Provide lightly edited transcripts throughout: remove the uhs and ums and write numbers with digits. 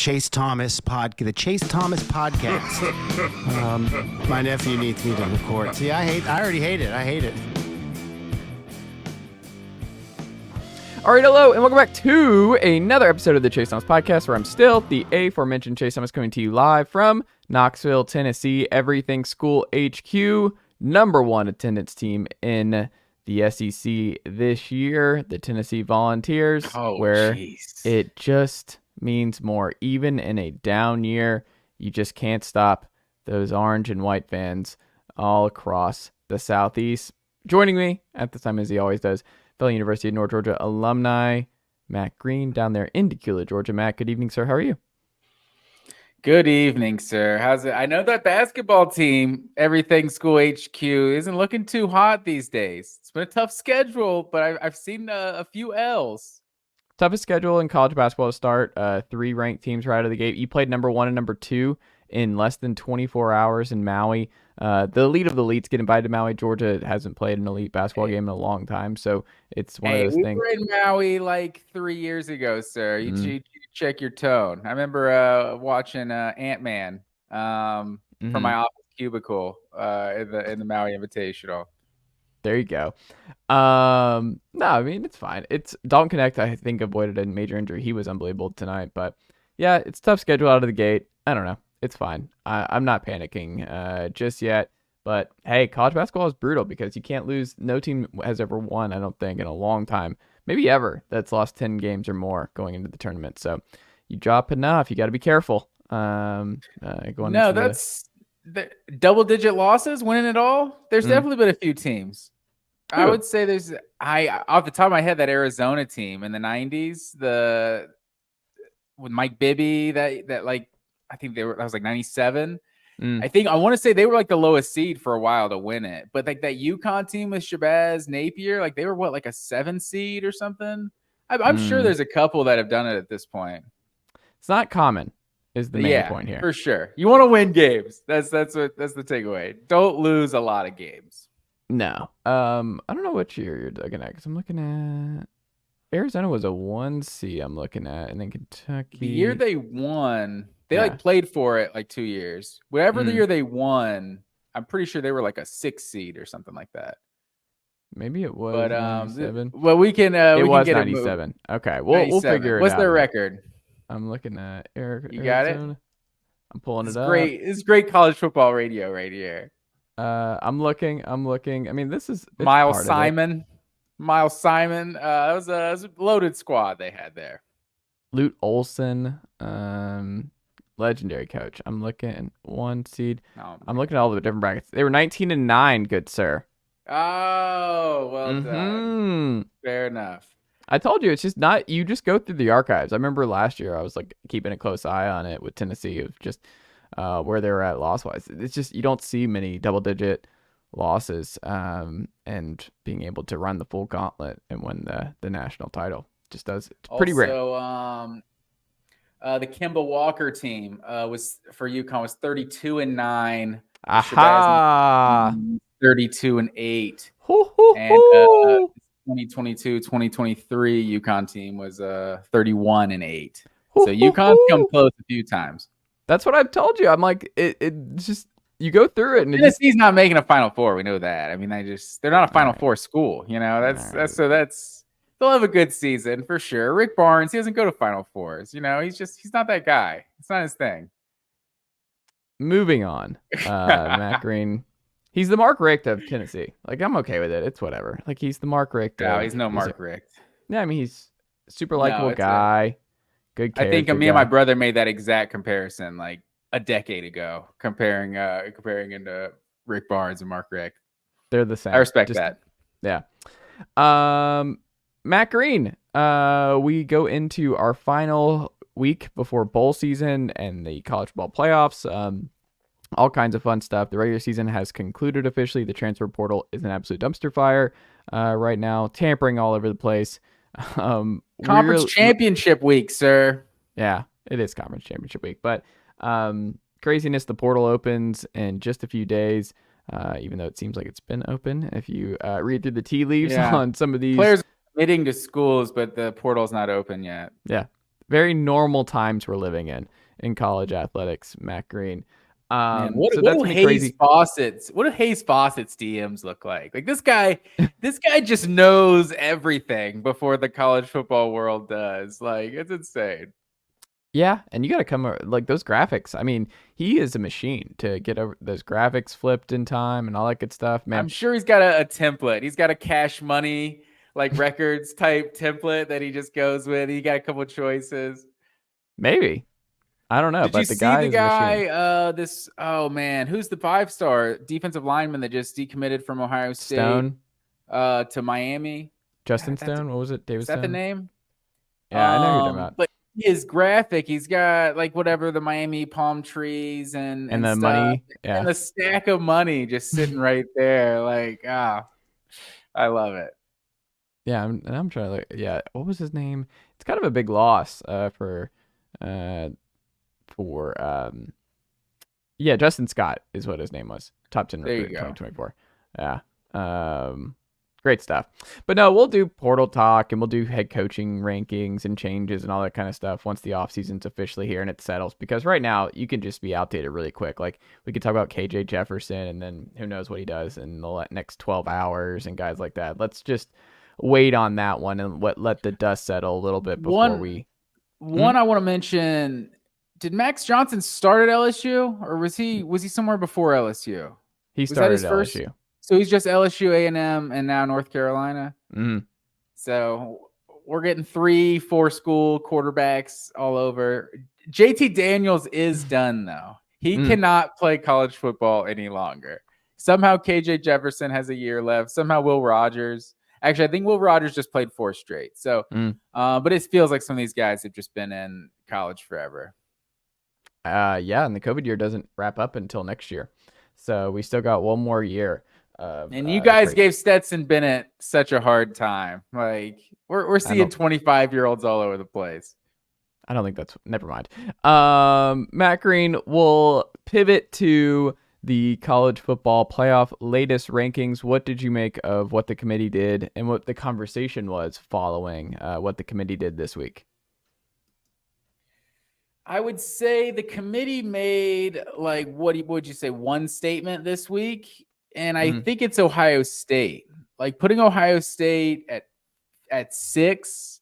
Chase Thomas podcast. My nephew needs me to record. See, I already hate it. I hate it. All right, hello, and welcome back to another episode of the Chase Thomas podcast, where I'm still the aforementioned Chase Thomas, coming to you live from Knoxville, Tennessee. Everything School HQ, number one attendance team in the SEC this year, the Tennessee Volunteers, it just means more. Even in a down year, you just can't stop those orange and white fans all across the Southeast. Joining me at the time, as he always does, Fellow University of North Georgia alumni, Matt Green, down there in Decatur, Georgia. Matt, good evening, sir. How are you? Good evening, sir. How's it? I know that basketball team, Everything School HQ, isn't looking too hot these days. It's been a tough schedule, but I've seen a few L's. Toughest schedule in college basketball to start. 3 ranked teams right out of the gate. You played number 1 and number 2 in less than 24 hours in Maui. The elite of the elites get invited to Maui. Georgia hasn't played an elite basketball game in a long time, so it's one of those things. We were in Maui like 3 years ago, sir. You check your tone. I remember watching Ant-Man from my office cubicle in the Maui Invitational. There you go. No, I mean, it's fine. It's Dalton Connect, I think, avoided a major injury. He was unbelievable tonight, but yeah, it's a tough schedule out of the gate. I don't know. It's fine. I'm not panicking just yet. But, hey, college basketball is brutal because you can't lose. No team has ever won, I don't think, in a long time. Maybe ever, that's lost 10 games or more going into the tournament. So you drop enough. You got to be careful. That's the double-digit losses, winning it all. There's definitely been a few teams. Who? I would say off the top of my head, that Arizona team in the 90s, with Mike Bibby, that like, I think that was like 97. I want to say they were like the lowest seed for a while to win it. But like that UConn team with Shabazz Napier, like they were like a 7 seed or something. I'm sure there's a couple that have done it at this point. It's not common is the main point here. For sure. You want to win games. That's the takeaway. Don't lose a lot of games. No. I don't know what year you're looking at, because I'm looking at Arizona was a 1 seed I'm looking at, and then Kentucky. The year they won, they played for it like 2 years. Whatever the year they won, I'm pretty sure they were like a 6 seed or something like that. Maybe it was 97. Well, we can. It we was can get 97. Okay, we'll figure it out. What's their record? I'm looking at Arizona. You got it? I'm pulling it up. Great. It's great college football radio right here. I'm looking. I mean, this is Miles Simon. That was a loaded squad they had there. Lute Olson, legendary coach. I'm looking 1 seed. I'm looking at all the different brackets. They were 19-9, good sir. Oh, well done. Fair enough. I told you, it's just not. You just go through the archives. I remember last year I was like keeping a close eye on it with Tennessee of just where they were at loss-wise. It's just you don't see many double-digit losses, and being able to run the full gauntlet and win the national title just does. It's pretty rare. So, the Kemba Walker team was for UConn was 32-9. Aha! 32-8. And 2022-2023 UConn team was 31-8. So UConn's come close a few times. That's what I've told you. I'm like, it's just you go through it, and Tennessee's not making a Final Four. We know that. I mean, they're not a Final Four school. You know, they'll have a good season for sure. Rick Barnes, he doesn't go to Final Fours. You know, he's not that guy. It's not his thing. Moving on, Matt Green. He's the Mark Richt of Tennessee. Like, I'm okay with it. It's whatever. Like, he's the Mark Richt. No, he's no Mark Richt. Yeah, I mean, he's a super likable guy. Good character. I think me and my brother made that exact comparison like a decade ago, comparing into Rick Barnes and Mark Richt. They're the same. I respect that. Yeah. Matt Green. We go into our final week before bowl season and the college football playoffs. All kinds of fun stuff. The regular season has concluded officially. The transfer portal is an absolute dumpster fire right now, tampering all over the place. Conference championship week, sir. Yeah, it is conference championship week. But craziness, the portal opens in just a few days, even though it seems like it's been open. If you read through the tea leaves on some of these. Players committing to schools, but the portal's not open yet. Yeah. very normal times we're living in college athletics, Matt Green. Man, So that's gonna be crazy. What do Hayes Fawcett's DMs look like? Like this guy just knows everything before the college football world does. Like it's insane. Yeah, and you got to come like those graphics. I mean, he is a machine to get over those graphics flipped in time and all that good stuff, man. I'm sure he's got a template. He's got a Cash Money like records type template that he just goes with. He got a couple of choices. Maybe. I don't know. Did but you the see guy the is a machine. guy? Who's the 5-star defensive lineman that just decommitted from Ohio State Stone to Miami? Justin Stone. What was it? David Is that Stone? the name? Yeah, I know who you're talking about. But his graphic, he's got like whatever the Miami palm trees and the stuff, money, yeah, and the stack of money just sitting right there. Like, I love it. Yeah, I'm trying to look. Yeah, what was his name? It's kind of a big loss for Justin Scott is what his name was. Top 10 recruit in 2024. Yeah. Great stuff. But no, we'll do portal talk and we'll do head coaching rankings and changes and all that kind of stuff once the offseason's officially here and it settles. Because right now, you can just be outdated really quick. Like, we could talk about KJ Jefferson and then who knows what he does in the next 12 hours and guys like that. Let's just wait on that one and let the dust settle a little bit before we... One I want to mention, did Max Johnson start at LSU or was he somewhere before LSU? He started at LSU. So he's just LSU, A&M, and now North Carolina. Mm-hmm. So we're getting 3-4 school quarterbacks all over. JT Daniels is done, though. He cannot play college football any longer. Somehow KJ Jefferson has a year left. Somehow Will Rogers. Actually, I think Will Rogers just played 4 straight. So, but it feels like some of these guys have just been in college forever. Yeah, and the COVID year doesn't wrap up until next year. So we still got one more year. And you guys gave Stetson Bennett such a hard time. Like we're seeing 25-year-olds all over the place. I don't think that's never mind. Matt Green will pivot to the college football playoff latest rankings. What did you make of what the committee did and what the conversation was following what the committee did this week? I would say the committee made like what would you say one statement this week? And I think it's Ohio State. Like putting Ohio State at 6,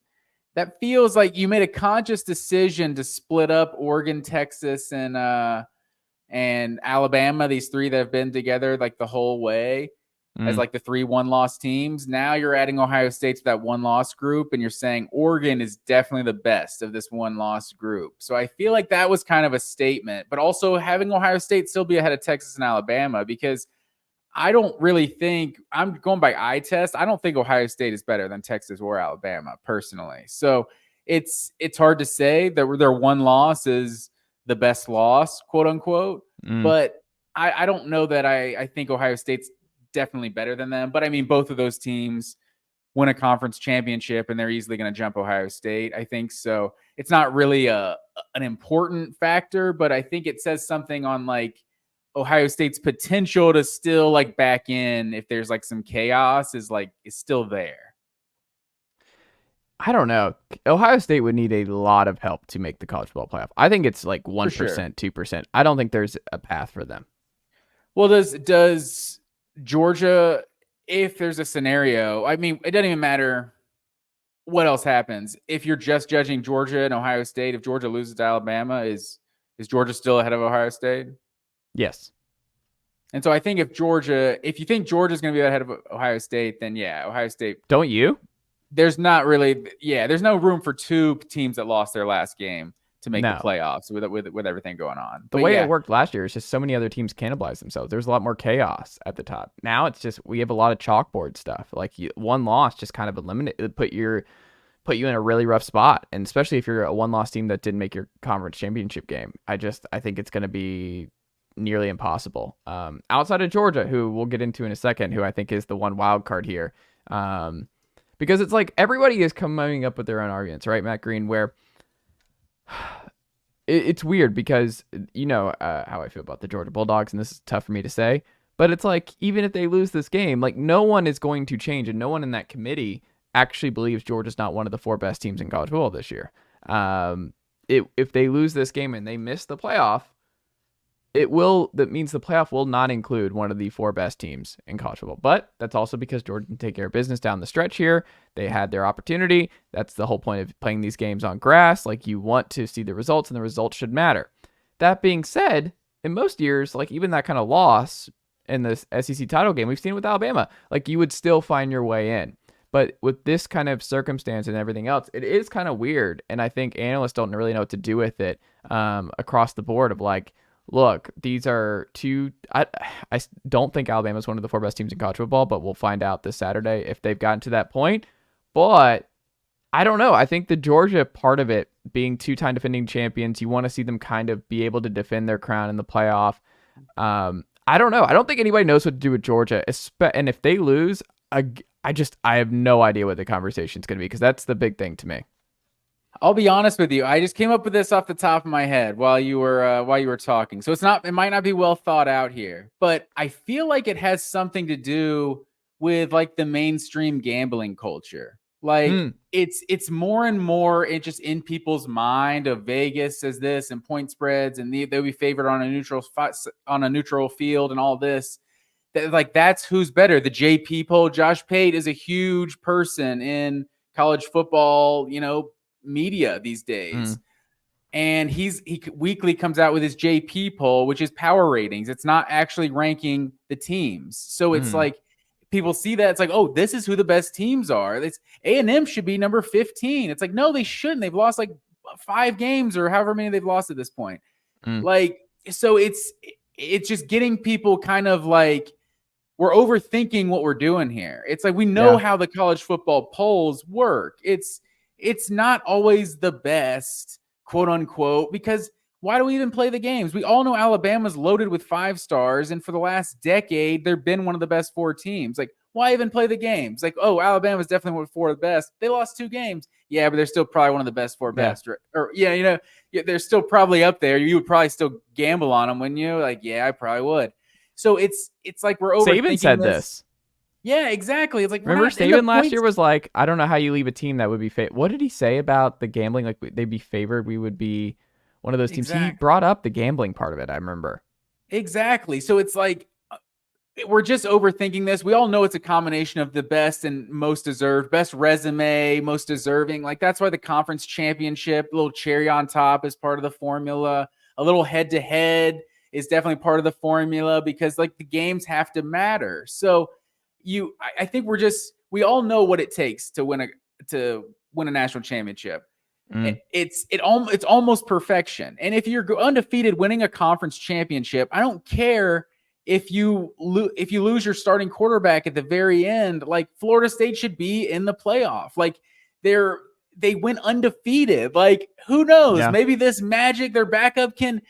that feels like you made a conscious decision to split up Oregon, Texas, and Alabama, these 3 that have been together like the whole way as like the 3 1-loss teams. Now you're adding Ohio State to that 1-loss group, and you're saying Oregon is definitely the best of this 1-loss group. So I feel like that was kind of a statement, but also having Ohio State still be ahead of Texas and Alabama, because I don't really think, I'm going by eye test, I don't think Ohio State is better than Texas or Alabama personally. So it's hard to say that their 1 loss is the best loss, quote unquote. But I don't know that I think Ohio State's definitely better than them. But I mean, both of those teams win a conference championship and they're easily going to jump Ohio State, I think. So it's not really an important factor, but I think it says something on like Ohio State's potential to still like back in if there's like some chaos is still there. I don't know. Ohio State would need a lot of help to make the college football playoff. I think it's like 1%, sure. 2%. I don't think there's a path for them. Well, does Georgia, if there's a scenario, I mean, it doesn't even matter what else happens. If you're just judging Georgia and Ohio State, if Georgia loses to Alabama, is Georgia still ahead of Ohio State? Yes. And so I think if you think Georgia's going to be ahead of Ohio State, then yeah, Ohio State. Don't you? There's no room for 2 teams that lost their last game to make the playoffs with everything going on. The way it worked last year is just so many other teams cannibalized themselves. There's a lot more chaos at the top. Now it's just, we have a lot of chalkboard stuff. Like 1 loss just kind of put you in a really rough spot. And especially if you're a 1-loss team that didn't make your conference championship game, I think it's going to be nearly impossible. Outside of Georgia, who we'll get into in a second, who I think is the one wild card here. Because it's like everybody is coming up with their own arguments, right, Matt Green, where it's weird because you know how I feel about the Georgia Bulldogs, and this is tough for me to say, but it's like even if they lose this game, like no one is going to change, and no one in that committee actually believes Georgia's not one of the 4 best teams in college football this year. If they lose this game and they miss the playoff, that means the playoff will not include one of the 4 best teams in college football. But that's also because Georgia can take care of business down the stretch here. They had their opportunity. That's the whole point of playing these games on grass. Like, you want to see the results, and the results should matter. That being said, in most years, like even that kind of loss in the SEC title game, we've seen it with Alabama, like you would still find your way in. But with this kind of circumstance and everything else, it is kind of weird. And I think analysts don't really know what to do with it across the board of like, look, these are two. I don't think Alabama is one of the 4 best teams in college football, but we'll find out this Saturday if they've gotten to that point. But I don't know. I think the Georgia part of it, being 2-time defending champions, you want to see them kind of be able to defend their crown in the playoff. I don't know. I don't think anybody knows what to do with Georgia. And if they lose, I have no idea what the conversation is going to be, because that's the big thing to me. I'll be honest with you. I just came up with this off the top of my head while you were talking. So it might not be well thought out here, but I feel like it has something to do with like the mainstream gambling culture. Like it's more and more just in people's mind of Vegas says this and point spreads, and they'll be favored on a neutral field and all this. Like that's who's better. The JP poll. Josh Pate is a huge person in college football, media these days. And he weekly comes out with his JP poll, which is power ratings. It's not actually ranking the teams. So it's like people see that. It's like, oh, this is who the best teams are. It's A&M should be number 15. It's like, no, they shouldn't. They've lost like 5 games or however many they've lost at this point. Like, so it's just getting people kind of like, we're overthinking what we're doing here. It's like, we know how the college football polls work. It's not always the best, quote unquote, because why do we even play the games? We all know Alabama's loaded with 5 stars, and for the last decade, they've been one of the best 4 teams. Like, why even play the games? Like, oh, Alabama's definitely one of 4 of the best. They lost 2 games. Yeah, but they're still probably one of the best 4 best. Or they're still probably up there. You would probably still gamble on them, wouldn't you? Like, yeah, I probably would. So it's like we're overthinking Saban said this. Yeah, exactly. It's like, remember Saban last year was like, I don't know how you leave a team that would be what did he say about the gambling? Like, they'd be favored. We would be one of those teams. Exactly. He brought up the gambling part of it, I remember. Exactly. So it's like, we're just overthinking this. We all know it's a combination of the best and most deserved, best resume, most deserving. Like, that's why the conference championship, a little cherry on top, is part of the formula. A little head-to-head is definitely part of the formula, because like the games have to matter. So I think we all know what it takes to win a national championship. It's almost perfection. And if you're undefeated winning a conference championship, I don't care if you lose your starting quarterback at the very end. Like, Florida State should be in the playoff. Like, they went undefeated. Like, who knows? Yeah. Maybe this magic, their backup can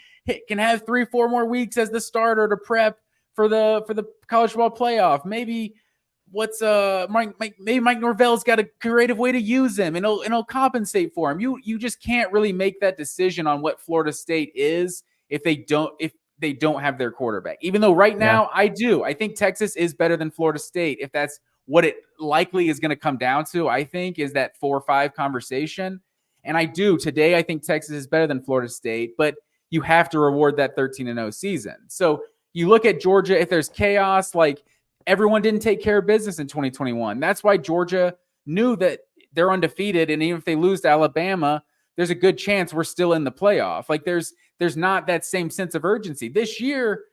have 3-4 more weeks as the starter to prep for the college football playoff. Maybe maybe Mike Norvell's got a creative way to use him, and it'll compensate for him. You just can't really make that decision on what Florida State is if they don't have their quarterback. Even though right now I think Texas is better than Florida State. If that's what it likely is going to come down to, I think is that 4 or 5 conversation. And today I think Texas is better than Florida State, but you have to reward that 13-0 season. So you look at Georgia, if there's chaos, like, everyone didn't take care of business in 2021. That's why Georgia knew that they're undefeated, and even if they lose to Alabama, there's a good chance we're still in the playoff. Like, there's not that same sense of urgency. This year,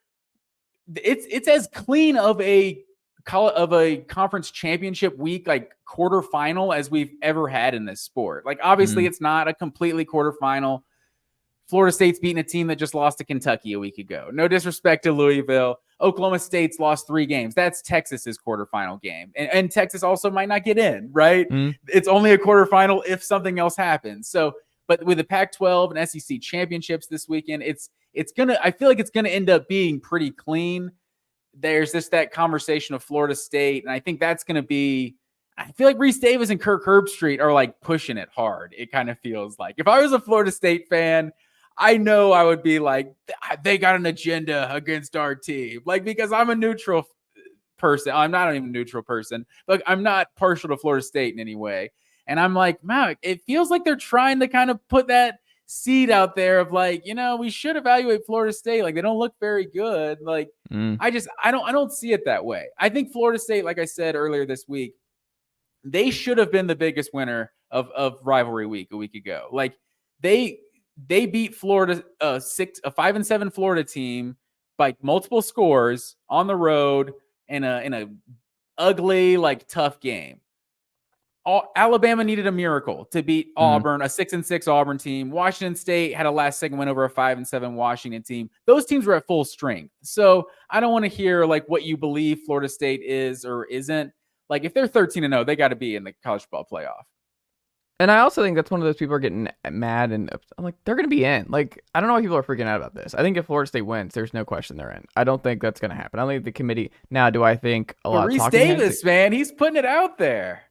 it's as clean of a conference championship week, like quarterfinal, as we've ever had in this sport. Like, obviously, it's not a completely quarterfinal. Florida State's beating a team that just lost to Kentucky a week ago. No disrespect to Louisville. Oklahoma State's lost 3 games. That's Texas's quarterfinal game. And Texas also might not get in, right? It's only a quarterfinal if something else happens. So, but with the Pac-12 and SEC championships this weekend, I feel like it's going to end up being pretty clean. There's just that conversation of Florida State. And I think that's going to be, I feel like Reese Davis and Kirk Herbstreit are like pushing it hard. It kind of feels like, if I was a Florida State fan, I know I would be like, they got an agenda against our team. Like, because I'm a neutral person. I'm not even a neutral person, but I'm not partial to Florida State in any way. And I'm like, man, it feels like they're trying to kind of put that seed out there of like, we should evaluate Florida State. Like, they don't look very good. Like, I don't see it that way. I think Florida State, like I said earlier this week, they should have been the biggest winner of rivalry week a week ago. Like, they beat Florida, a 5-7 Florida team by multiple scores on the road in a ugly, like, tough game. Alabama needed a miracle to beat Auburn, a 6-6 Auburn team. Washington State had a last-second win over a 5-7 Washington team. Those teams were at full strength. So I don't want to hear like what you believe Florida State is or isn't. Like, if they're 13-0, they got to be in the college football playoff. And I also think that's one of those people are getting mad, and I'm like, they're going to be in. Like, I don't know why people are freaking out about this. I think if Florida State wins, there's no question they're in. I don't think that's going to happen. I don't think the committee. Now, do I think a lot of Reese Davis, man, he's putting it out there.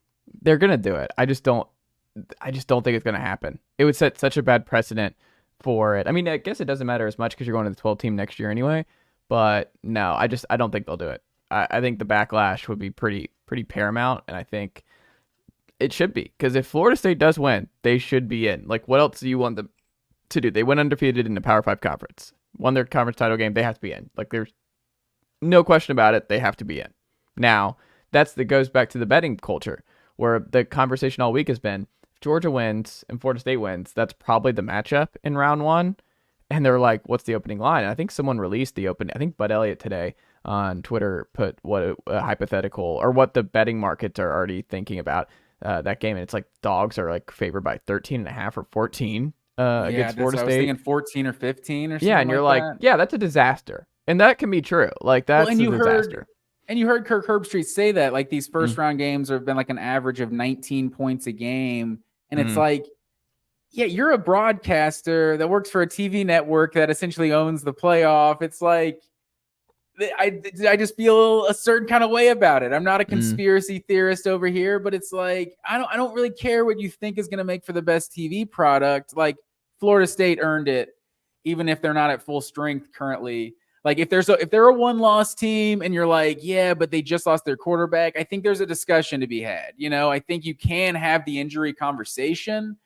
They're going to do it. I just don't think it's going to happen. It would set such a bad precedent for it. I mean, I guess it doesn't matter as much because you're going to the 12 team next year anyway. But no, I don't think they'll do it. I think the backlash would be pretty paramount, and I think it should be, because if Florida State does win, they should be in. Like, what else do you want them to do? They went undefeated in the Power 5 conference, won their conference title game. They have to be in. Like, there's no question about it. They have to be in. Now, that goes back to the betting culture, where the conversation all week has been, if Georgia wins and Florida State wins, that's probably the matchup in round one. And they're like, what's the opening line? And I think someone released the opening. I think Bud Elliott today on Twitter put what a hypothetical, or what the betting markets are already thinking about that game. And it's like dogs are like favored by 13.5 or 14 against Florida State. I was thinking 14 or 15 or something. Yeah, and you're like, yeah, that's a disaster. And that can be true. Like, that's a disaster. And you heard Kirk Herbstreit say that, like, these first round games have been like an average of 19 points a game. And it's like, yeah, you're a broadcaster that works for a TV network that essentially owns the playoff. It's like, I just feel a certain kind of way about it. I'm not a conspiracy theorist over here, but it's like, I don't really care what you think is going to make for the best TV product. Like, Florida State earned it, even if they're not at full strength currently. Like, if they're a one-loss team and you're like, yeah, but they just lost their quarterback, I think there's a discussion to be had. I think you can have the injury conversation,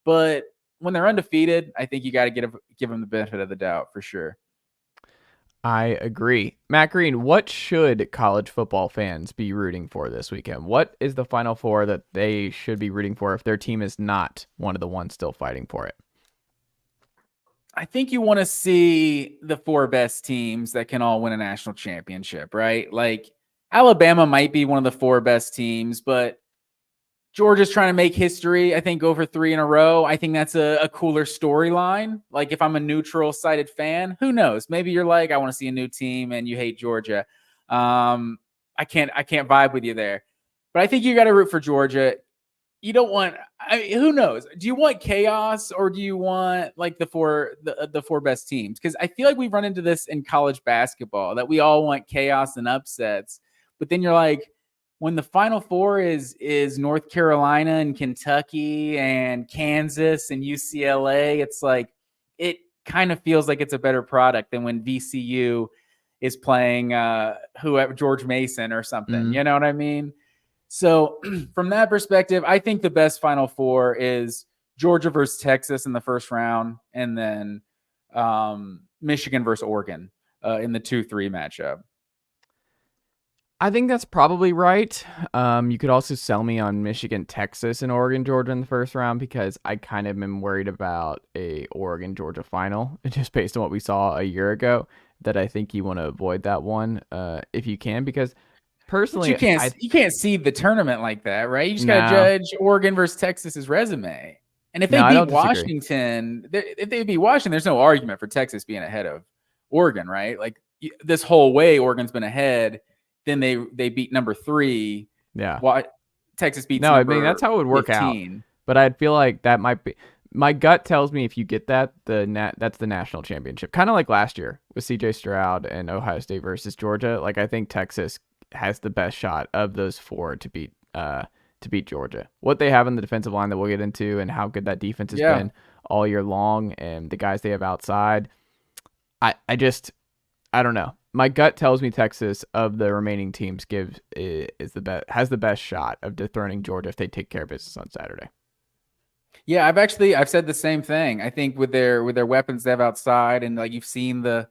but when they're undefeated, I think you got to give them the benefit of the doubt for sure. I agree. Matt Green, what should college football fans be rooting for this weekend? What is the Final Four that they should be rooting for if their team is not one of the ones still fighting for it? I think you want to see the four best teams that can all win a national championship, right? Like, Alabama might be one of the four best teams, but Georgia's trying to make history, I think, go for 3 in a row. I think that's a cooler storyline. Like, if I'm a neutral-sided fan, who knows? Maybe you're like, I want to see a new team, and you hate Georgia. I can't vibe with you there. But I think you got to root for Georgia. You don't want, who knows? Do you want chaos, or do you want like the four best teams? Because I feel like we've run into this in college basketball, that we all want chaos and upsets. But then you're like, when the Final Four is North Carolina and Kentucky and Kansas and UCLA, it's like, it kind of feels like it's a better product than when VCU is playing whoever, George Mason or something. You know what I mean? So from that perspective, I think the best Final Four is Georgia versus Texas in the first round, and then Michigan versus Oregon in the 2-3 matchup. I think that's probably right. You could also sell me on Michigan, Texas, and Oregon, Georgia in the first round, because I kind of am worried about a Oregon, Georgia final, just based on what we saw a year ago, that I think you want to avoid that one if you can, because personally, but you can't seed the tournament like that, right? You just got to judge Oregon versus Texas's resume. And if they beat Washington, there's no argument for Texas being ahead of Oregon, right? Like, this whole way, Oregon's been ahead. Then they beat number 3. Yeah. Texas beats number 15. That's how it would work 15. Out. But I'd feel like that might be, my gut tells me if you get that, that's the national championship. Kind of like last year with CJ Stroud and Ohio State versus Georgia. Like, I think Texas has the best shot of those 4 to beat Georgia. What they have in the defensive line that we'll get into, and how good that defense has been all year long, and the guys they have outside. I don't know. my gut tells me Texas of the remaining teams has the best shot of dethroning Georgia if they take care of business on Saturday. Yeah, I've said the same thing. I think with their weapons they have outside, and like you've seen that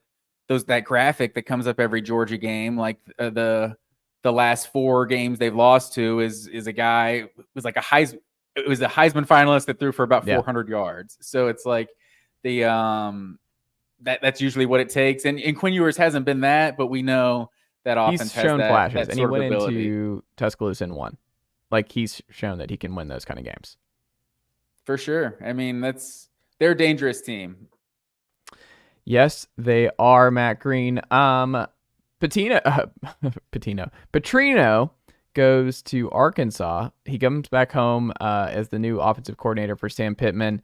graphic that comes up every Georgia game, like the last 4 games they've lost to is a guy was like a Heisman finalist that threw for about 400 yards. So it's like that's usually what it takes. And Quinn Ewers hasn't been that, but we know that offense he's shown has flashes, that and he went ability. into Tuscaloosa and won. Like he's shown that he can win those kind of games. For sure. I mean, they're a dangerous team. Yes, they are, Matt Green. Petrino goes to Arkansas. He comes back home as the new offensive coordinator for Sam Pittman.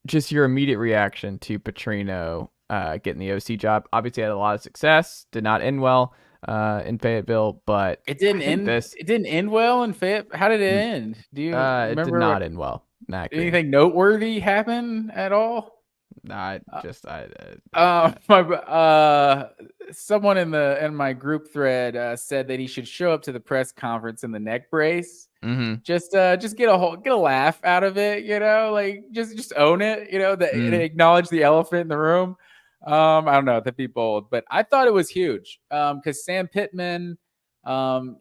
Just your immediate reaction to Petrino getting the OC job. Obviously had a lot of success. Did not end well in Fayetteville, but it didn't end. It didn't end well in Fayetteville. How did it end? Do you remember? It did not end well. Anything noteworthy happen at all? Someone in my group thread said that he should show up to the press conference in the neck brace. Mm-hmm. Just get a laugh out of it, like just own it, and acknowledge the elephant in the room. I don't know, that'd be bold, but I thought it was huge because Sam Pittman,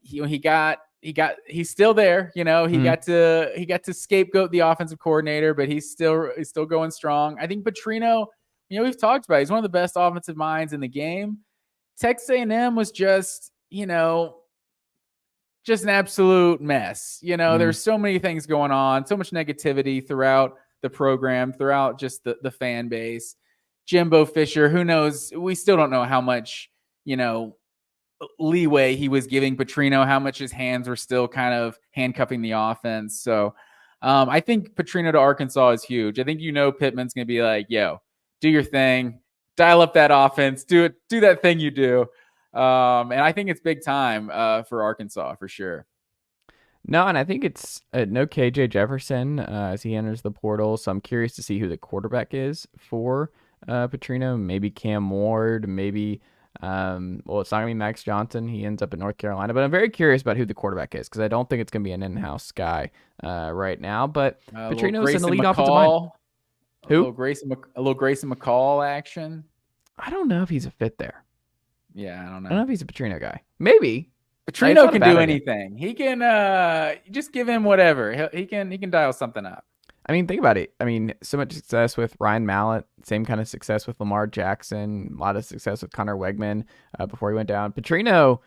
he's still there, he got to scapegoat the offensive coordinator, but he's still going strong. I think Petrino, we've talked about it, he's one of the best offensive minds in the game. Texas A&M was just an absolute mess. There's so many things going on, so much negativity throughout the program, throughout just the fan base. Jimbo Fisher, who knows? We still don't know how much, leeway he was giving Petrino, how much his hands were still kind of handcuffing the offense. So I think Petrino to Arkansas is huge. I think Pittman's going to be like, yo, do your thing, dial up that offense, do that thing you do. And I think it's big time for Arkansas for sure. No, and I think it's no KJ Jefferson as he enters the portal. So I'm curious to see who the quarterback is for Petrino. Maybe Cam Ward, maybe it's not gonna be Max Johnson. He ends up in North Carolina, but I'm very curious about who the quarterback is because I don't think it's gonna be an in-house guy right now. But Petrino's an elite offensive mind. Who? A little Grayson McCall action. I don't know if he's a fit there. Yeah, I don't know. I don't know if he's a Petrino guy. Maybe Petrino can do anything. He can just give him whatever. He can dial something up. I mean, think about it. I mean, so much success with Ryan Mallett, same kind of success with Lamar Jackson, a lot of success with Connor Wegman before he went down. Petrino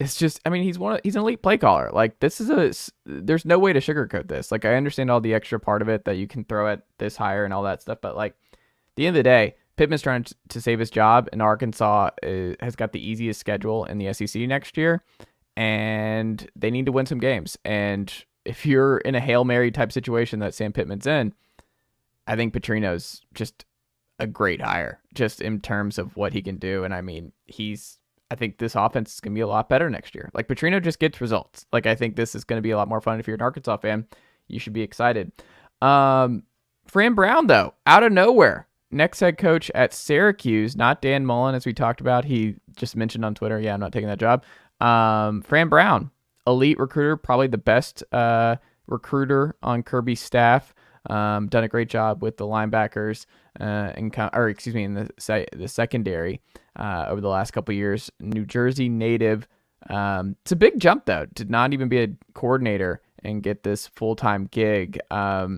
is just, I mean, he's an elite play caller. Like there's no way to sugarcoat this. Like I understand all the extra part of it that you can throw at this hire and all that stuff, but like at the end of the day, Pittman's trying to save his job, and Arkansas has got the easiest schedule in the SEC next year, and they need to win some games. And if you're in a Hail Mary type situation that Sam Pittman's in, I think Petrino's just a great hire, just in terms of what he can do. And I mean, I think this offense is going to be a lot better next year. Like Petrino just gets results. Like I think this is going to be a lot more fun. If you're an Arkansas fan, you should be excited. Fran Brown, though, out of nowhere, next head coach at Syracuse, not Dan Mullen, as we talked about. He just mentioned on Twitter, yeah, I'm not taking that job. Fran Brown, elite recruiter, probably the best recruiter on Kirby's staff. Done a great job with the linebackers in the secondary over the last couple of years. New Jersey native. It's a big jump though to not even be a coordinator and get this full-time gig. I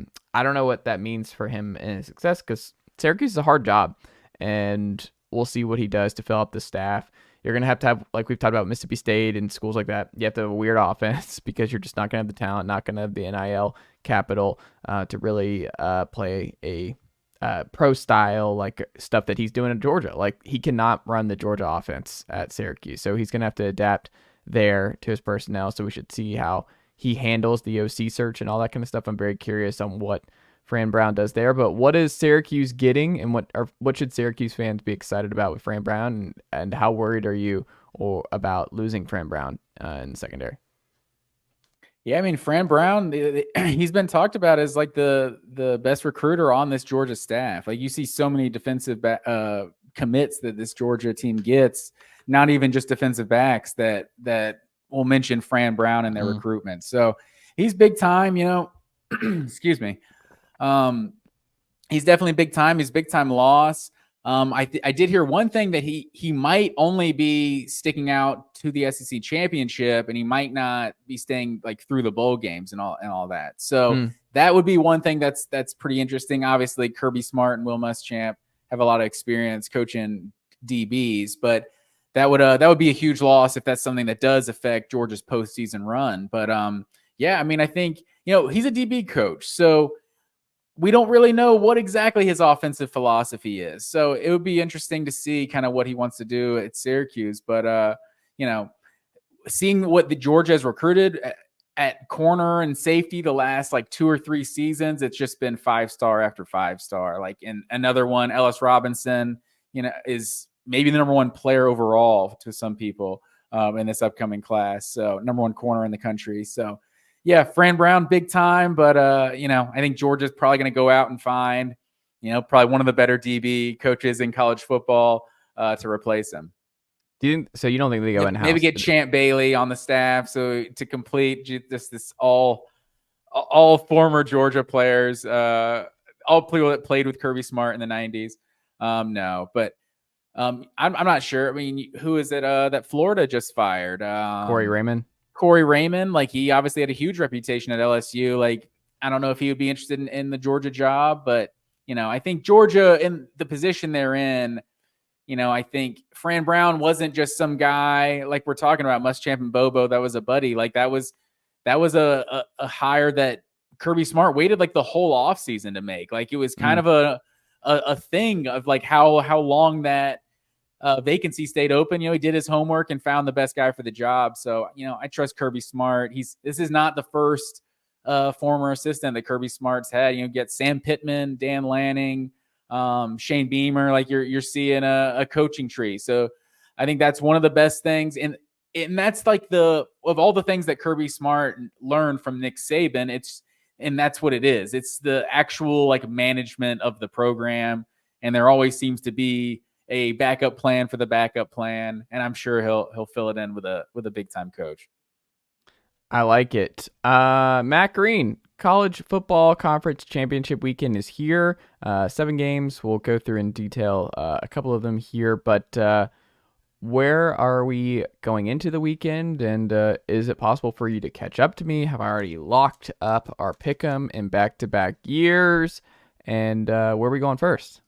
don't know what that means for him and his success because Syracuse is a hard job, and we'll see what he does to fill up the staff. You're going to have, like we've talked about Mississippi State and schools like that, you have to have a weird offense because you're just not going to have the talent, not going to have the NIL capital to really play a pro style like stuff that he's doing in Georgia. Like he cannot run the Georgia offense at Syracuse. So he's going to have to adapt there to his personnel. So we should see how he handles the OC search and all that kind of stuff. I'm very curious on what Fran Brown does there, but what is Syracuse getting, and what should Syracuse fans be excited about with Fran Brown, and how worried are you about losing Fran Brown in the secondary? Yeah, I mean, Fran Brown, he's been talked about as like the best recruiter on this Georgia staff. Like you see so many defensive commits that this Georgia team gets, not even just defensive backs that will mention Fran Brown in their recruitment. So he's big time, excuse me. He's definitely big time. He's big time loss. I did hear one thing that he might only be sticking out to the SEC championship, and he might not be staying like through the bowl games and all that. So that would be one thing that's pretty interesting. Obviously, Kirby Smart and Will Muschamp have a lot of experience coaching DBs, but that would be a huge loss if that's something that does affect Georgia's postseason run. But yeah, I mean, I think he's a DB coach, so we don't really know what exactly his offensive philosophy is. So it would be interesting to see kind of what he wants to do at Syracuse. But, seeing what the Georgia has recruited at corner and safety the last like 2 or 3 seasons, it's just been 5-star after 5-star. Like in another one, Ellis Robinson, is maybe the number 1 player overall to some people in this upcoming class. So number 1 corner in the country. So yeah, Fran Brown, big time, but I think Georgia's probably going to go out and find, probably one of the better DB coaches in college football to replace him. So you don't think they go in-house? Maybe get Champ Bailey on the staff, so to complete this all former Georgia players, all people that played with Kirby Smart in the 90s. No, but I'm not sure. I mean, who is it that Florida just fired? Corey Raymond, like he obviously had a huge reputation at LSU. Like, I don't know if he would be interested in the Georgia job, but, I think Georgia in the position they're in, I think Fran Brown wasn't just some guy like we're talking about Muschamp and Bobo. That was a buddy. Like that was a hire that Kirby Smart waited like the whole offseason to make. Like it was kind of a thing of like how long that vacancy stayed open. He did his homework and found the best guy for the job. So, I trust Kirby Smart. This is not the first former assistant that Kirby Smart's had. Get Sam Pittman, Dan Lanning, Shane Beamer. Like you're seeing a coaching tree. So I think that's one of the best things. And that's like of all the things that Kirby Smart learned from Nick Saban, and that's what it is. It's the actual like management of the program. And there always seems to be a backup plan for the backup plan, and I'm sure he'll fill it in with a big time coach. I like it. Matt Green, college football conference championship weekend is here. 7 games. We'll go through in detail a couple of them here, but where are we going into the weekend? And is it possible for you to catch up to me? Have I already locked up our pick'em in back-to-back years? And where are we going first?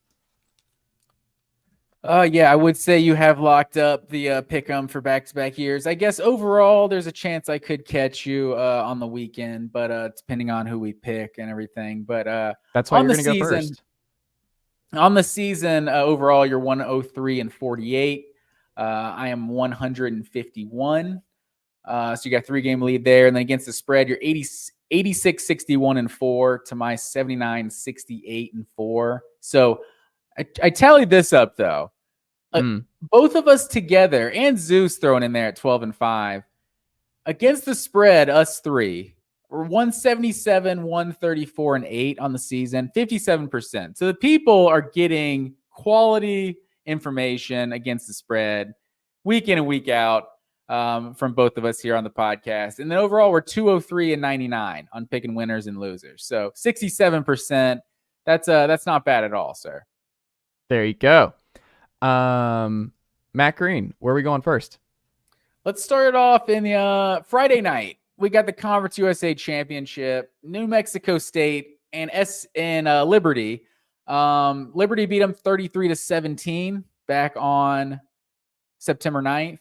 Yeah, I would say you have locked up the pick'em for back-to-back years. I guess overall, there's a chance I could catch you on the weekend, but depending on who we pick and everything. But that's why you're going to go first. On the season, overall, you're 103-48. I am 151. So you got 3-game lead there, and then against the spread, you're 86-61-4 to my 79-68-4. So I tallied this up though. Both of us together and Zeus thrown in there at 12-5 against the spread. Us 3 were 177, 134-8 on the season, 57%. So the people are getting quality information against the spread week in and week out from both of us here on the podcast. And then overall, we're 203-99 on picking winners and losers. So 67%. That's not bad at all, sir. There you go. Matt Green, where are we going first? Let's start it off in the Friday night. We got the Conference USA Championship, New Mexico State and Liberty. Liberty beat them 33-17 back on September 9th.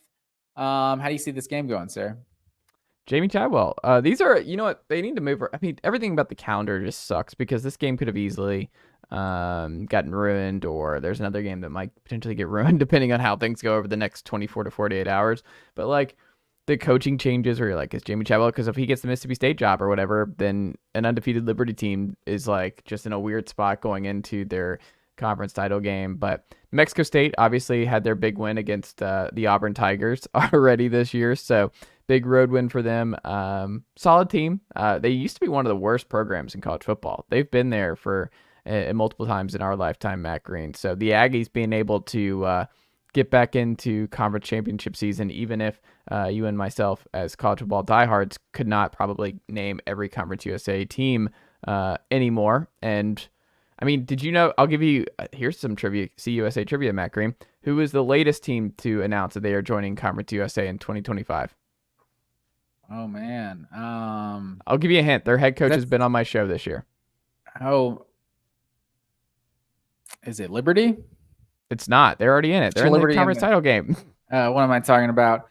How do you see this game going, sir? Jamie Chadwell. These are, they need to move. I mean, everything about the calendar just sucks because this game could have easily gotten ruined, or there's another game that might potentially get ruined depending on how things go over the next 24 to 48 hours. But like the coaching changes where you're like, is Jamie Chadwell? Because if he gets the Mississippi State job or whatever, then an undefeated Liberty team is like just in a weird spot going into their conference title game. But Mexico State obviously had their big win against the Auburn Tigers already this year. So big road win for them. Solid team. They used to be one of the worst programs in college football. They've been there for multiple times in our lifetime, Matt Green. So the Aggies being able to get back into conference championship season, even if you and myself as college football diehards could not probably name every Conference USA team anymore. And I mean, did you know, I'll give you, here's some trivia, CUSA trivia, Matt Green. Who is the latest team to announce that they are joining Conference USA in 2025? Oh, man. I'll give you a hint. Their head coach has been on my show this year. Oh, is it Liberty? It's not. They're already in it. They're in the conference title game. What am I talking about?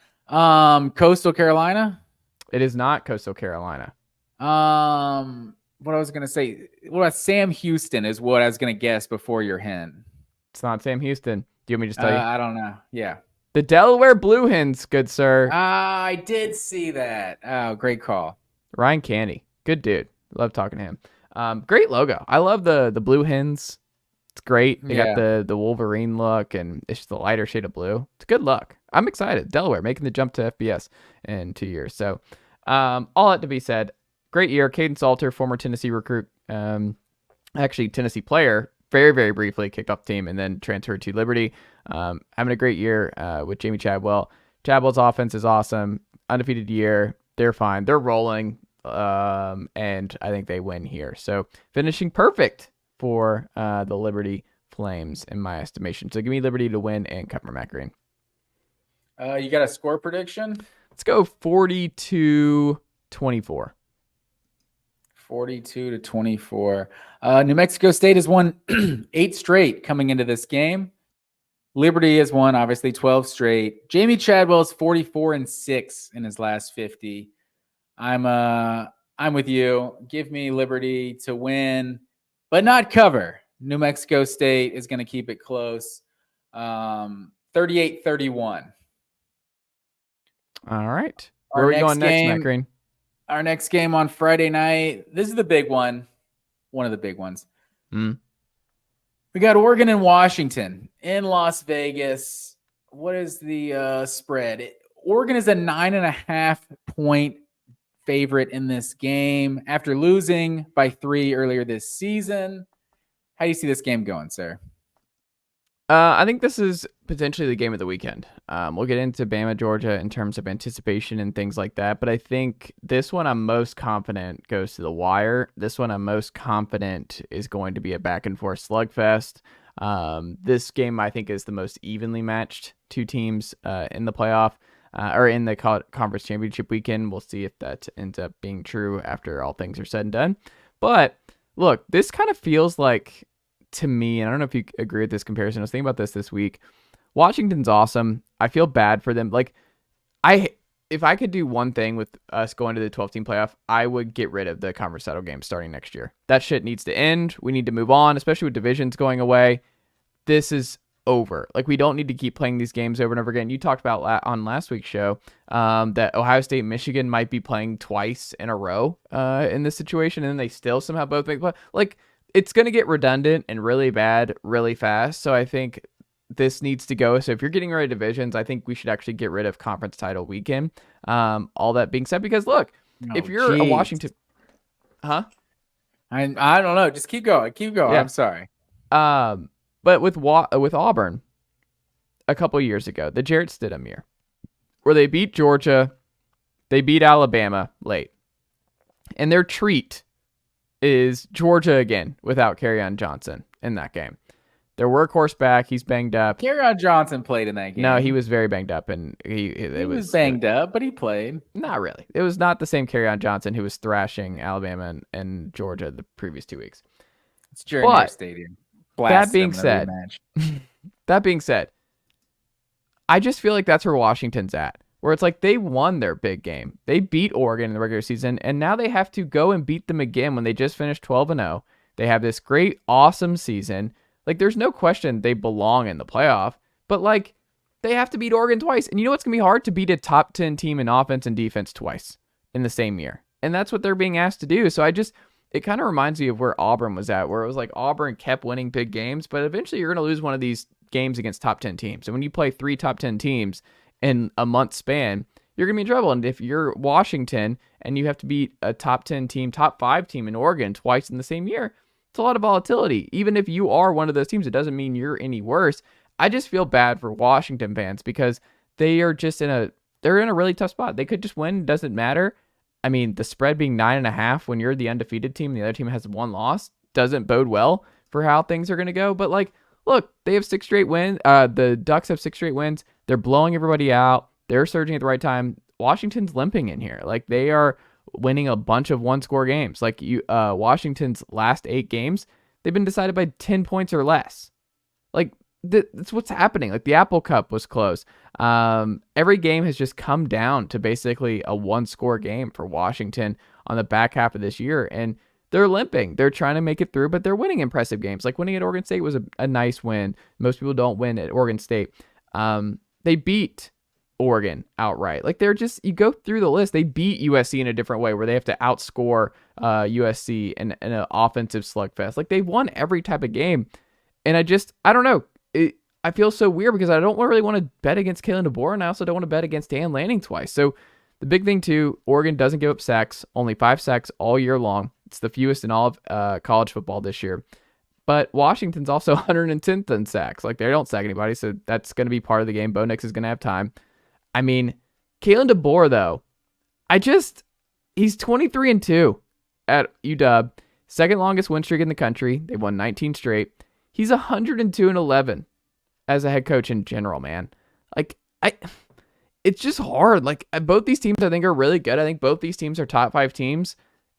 Coastal Carolina? It is not Coastal Carolina. What I was going to say, what about Sam Houston is what I was going to guess before your hint. It's not Sam Houston. Do you want me to just tell you? I don't know. Yeah. The Delaware Blue Hens, good sir. I did see that. Oh, great call. Ryan Candy. Good dude. Love talking to him. Great logo. I love the Blue Hens. It's great. They got the Wolverine look, and it's just a lighter shade of blue. It's a good look. I'm excited. Delaware making the jump to FBS in 2 years. So all that to be said, great year. Caden Salter, former Tennessee recruit, actually Tennessee player, very, very briefly kicked off the team and then transferred to Liberty. Having a great year with Jamie Chadwell. Chadwell's offense is awesome. Undefeated year. They're fine. They're rolling. And I think they win here. So finishing perfect for the Liberty Flames in my estimation. So give me Liberty to win and cover, Matt Green. You got a score prediction? Let's go 42-24. 42-24. New Mexico State has won 8 straight coming into this game. Liberty has won, obviously, 12 straight. Jamie Chadwell is 44-6 in his last 50. I'm with you. Give me Liberty to win, but not cover. New Mexico State is going to keep it close. 38-31. All right. Where are we going next, Matt Green? Our next game on Friday night. This is the big one. One of the big ones. We got Oregon and Washington in Las Vegas. What is the spread? Oregon is a 9.5-point favorite in this game after losing by 3 earlier this season. How do you see this game going, sir? I think this is potentially the game of the weekend. We'll get into Bama, Georgia in terms of anticipation and things like that, but I think this one I'm most confident goes to the wire. This one I'm most confident is going to be a back-and-forth slugfest. This game I think is the most evenly matched two teams in the playoff or in the conference championship weekend. We'll see if that ends up being true after all things are said and done. But look, this kind of feels like, to me, and I don't know if you agree with this comparison. I was thinking about this week. Washington's awesome. I feel bad for them. Like, if I could do one thing with us going to the 12-team playoff, I would get rid of the conference title game starting next year. That shit needs to end. We need to move on, especially with divisions going away. This is over. Like, we don't need to keep playing these games over and over again. You talked about on last week's show that Ohio State and Michigan might be playing twice in a row in this situation, and then they still somehow both make play. Like, it's going to get redundant and really bad really fast. So I think this needs to go. So if you're getting rid of divisions, I think we should actually get rid of conference title weekend. All that being said, because look, if you're a Washington, I don't know. Just keep going. Keep going. Yeah. I'm sorry. But with Auburn, a couple years ago, the Jarrett Stidham year, where they beat Georgia, they beat Alabama late, and their treat is Georgia again without Kerryon Johnson in that game. Their workhorse back, he's banged up. Kerryon Johnson played in that game. No, he was very banged up, and he was banged up, but he played. Not really. It was not the same Kerryon Johnson who was thrashing Alabama and Georgia the previous 2 weeks. It's Jerry Stadium. That being said, I just feel like that's where Washington's at. Where it's like they won their big game. They beat Oregon in the regular season, and now they have to go and beat them again when they just finished 12-0. They have this great, awesome season. Like, there's no question they belong in the playoff, but, like, they have to beat Oregon twice. And you know what's going to be hard? To beat a top 10 team in offense and defense twice in the same year. And that's what they're being asked to do. So it kind of reminds me of where Auburn was at, where it was like Auburn kept winning big games, but eventually you're going to lose one of these games against top 10 teams. And when you play 3 top 10 teams in a month span, you're going to be in trouble. And if you're Washington and you have to beat a top 10 team, top 5 team in Oregon twice in the same year, It's a lot of volatility. Even if you are one of those teams, it doesn't mean you're any worse. I just feel bad for Washington fans because they are just they're in a really tough spot. They could just win. It doesn't matter. I mean, the spread being 9.5 when you're the undefeated team and the other team has one loss doesn't bode well for how things are going to go. But like, look, they have 6 straight wins. The Ducks have 6 straight wins. They're blowing everybody out. They're surging at the right time. Washington's limping in here. Like, they are winning a bunch of one-score games. Like, Washington's last 8 games, they've been decided by 10 points or less. Like, that's what's happening. Like, the Apple Cup was close. Every game has just come down to basically a one-score game for Washington on the back half of this year, and they're limping. They're trying to make it through, but they're winning impressive games. Like, winning at Oregon State was a nice win. Most people don't win at Oregon State. They beat Oregon outright. Like, they're just, you go through the list, they beat USC in a different way where they have to outscore USC in an offensive slugfest. Like, they've won every type of game, and I don't know. I feel so weird because I don't really want to bet against Kalen DeBoer, and I also don't want to bet against Dan Lanning twice. So the big thing too, Oregon doesn't give up sacks, only 5 sacks all year long. It's the fewest in all of college football this year. But Washington's also 110th in sacks. Like, they don't sack anybody, so that's going to be part of the game. Bo Nix is going to have time. I mean, Kalen DeBoer, though, he's 23-2 at UW. Second longest win streak in the country. They won 19 straight. He's 102-11 as a head coach in general, man. Like, it's just hard. Like, both these teams, I think, are really good. I think both these teams are top 5 teams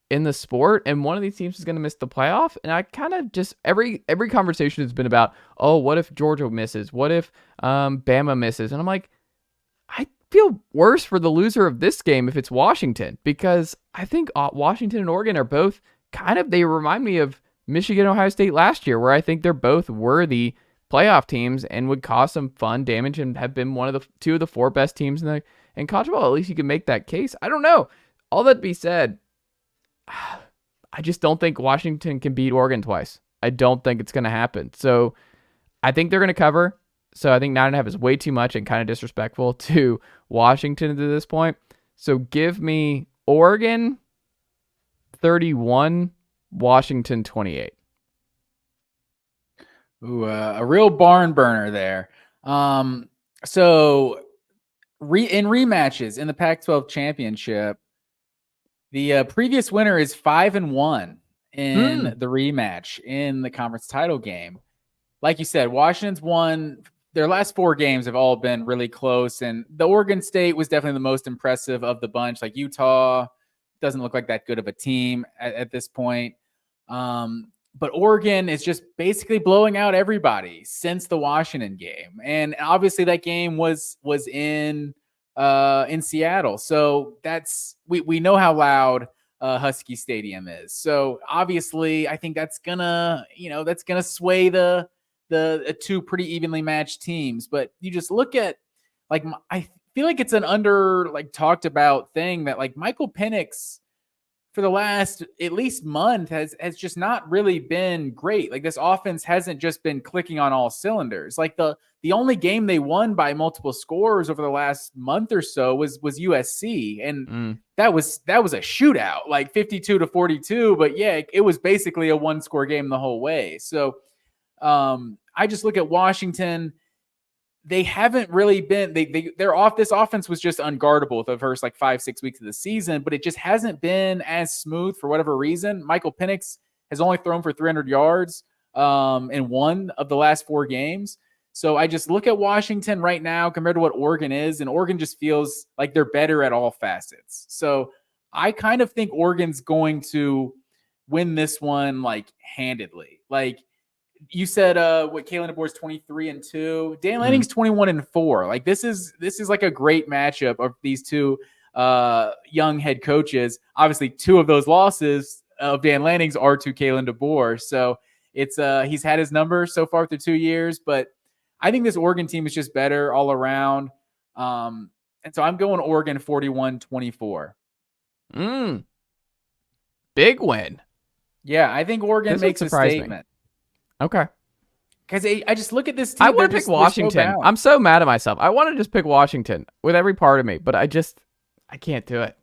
in the sport, and one of these teams is going to miss the playoff. And I kind of just, every conversation has been about, oh, what if Georgia misses? What if Bama misses? And I'm like, I feel worse for the loser of this game if it's Washington, because I think Washington and Oregon are both they remind me of Michigan, Ohio State last year, where I think they're both worthy playoff teams and would cause some fun damage and have been one of the 2 of the 4 best teams in college football. At least you can make that case. I don't know. All that be said, I just don't think Washington can beat Oregon twice. I don't think it's going to happen. So I think they're going to cover. So I think 9.5 is way too much and kind of disrespectful to Washington to this point. So give me Oregon 31, Washington 28. Ooh, a real barn burner there. So in rematches in the Pac-12 championship, the previous winner is 5-1 in the rematch in the conference title game. Like you said, Washington's won. Their last 4 games have all been really close, and the Oregon State was definitely the most impressive of the bunch. Like, Utah doesn't look like that good of a team at this point. But Oregon is just basically blowing out everybody since the Washington game. And obviously that game was in Seattle. So we know how loud Husky Stadium is. So obviously I think that's gonna sway the 2 pretty evenly matched teams. But you just look at, like, I feel like it's an talked about thing that, like, Michael Penix for the last at least month has just not really been great. Like, this offense hasn't just been clicking on all cylinders. Like, the only game they won by multiple scores over the last month or so was USC, and that was a shootout, like 52-42. But yeah, it was basically a 1-score game the whole way. So I just look at Washington. They haven't really been, this offense was just unguardable the first 5-6 weeks of the season, but it just hasn't been as smooth for whatever reason. Michael Penix has only thrown for 300 yards in 1 of the last 4 games. So I just look at Washington right now compared to what Oregon is, and Oregon just feels like they're better at all facets. So I kind of think Oregon's going to win this one handedly. Like, you said, what, Kalen DeBoer's 23-2. Dan Lanning's 21-4. Like, this is like a great matchup of these 2 young head coaches. Obviously, 2 of those losses of Dan Lanning's are to Kalen DeBoer. So it's he's had his number so far through 2 years, but I think this Oregon team is just better all around. And so I'm going Oregon 41-24. Big win. Yeah, I think Oregon makes a statement. Okay. Because I just look at this team. I want to pick Washington. I'm so mad at myself. I want to just pick Washington with every part of me, but I can't do it.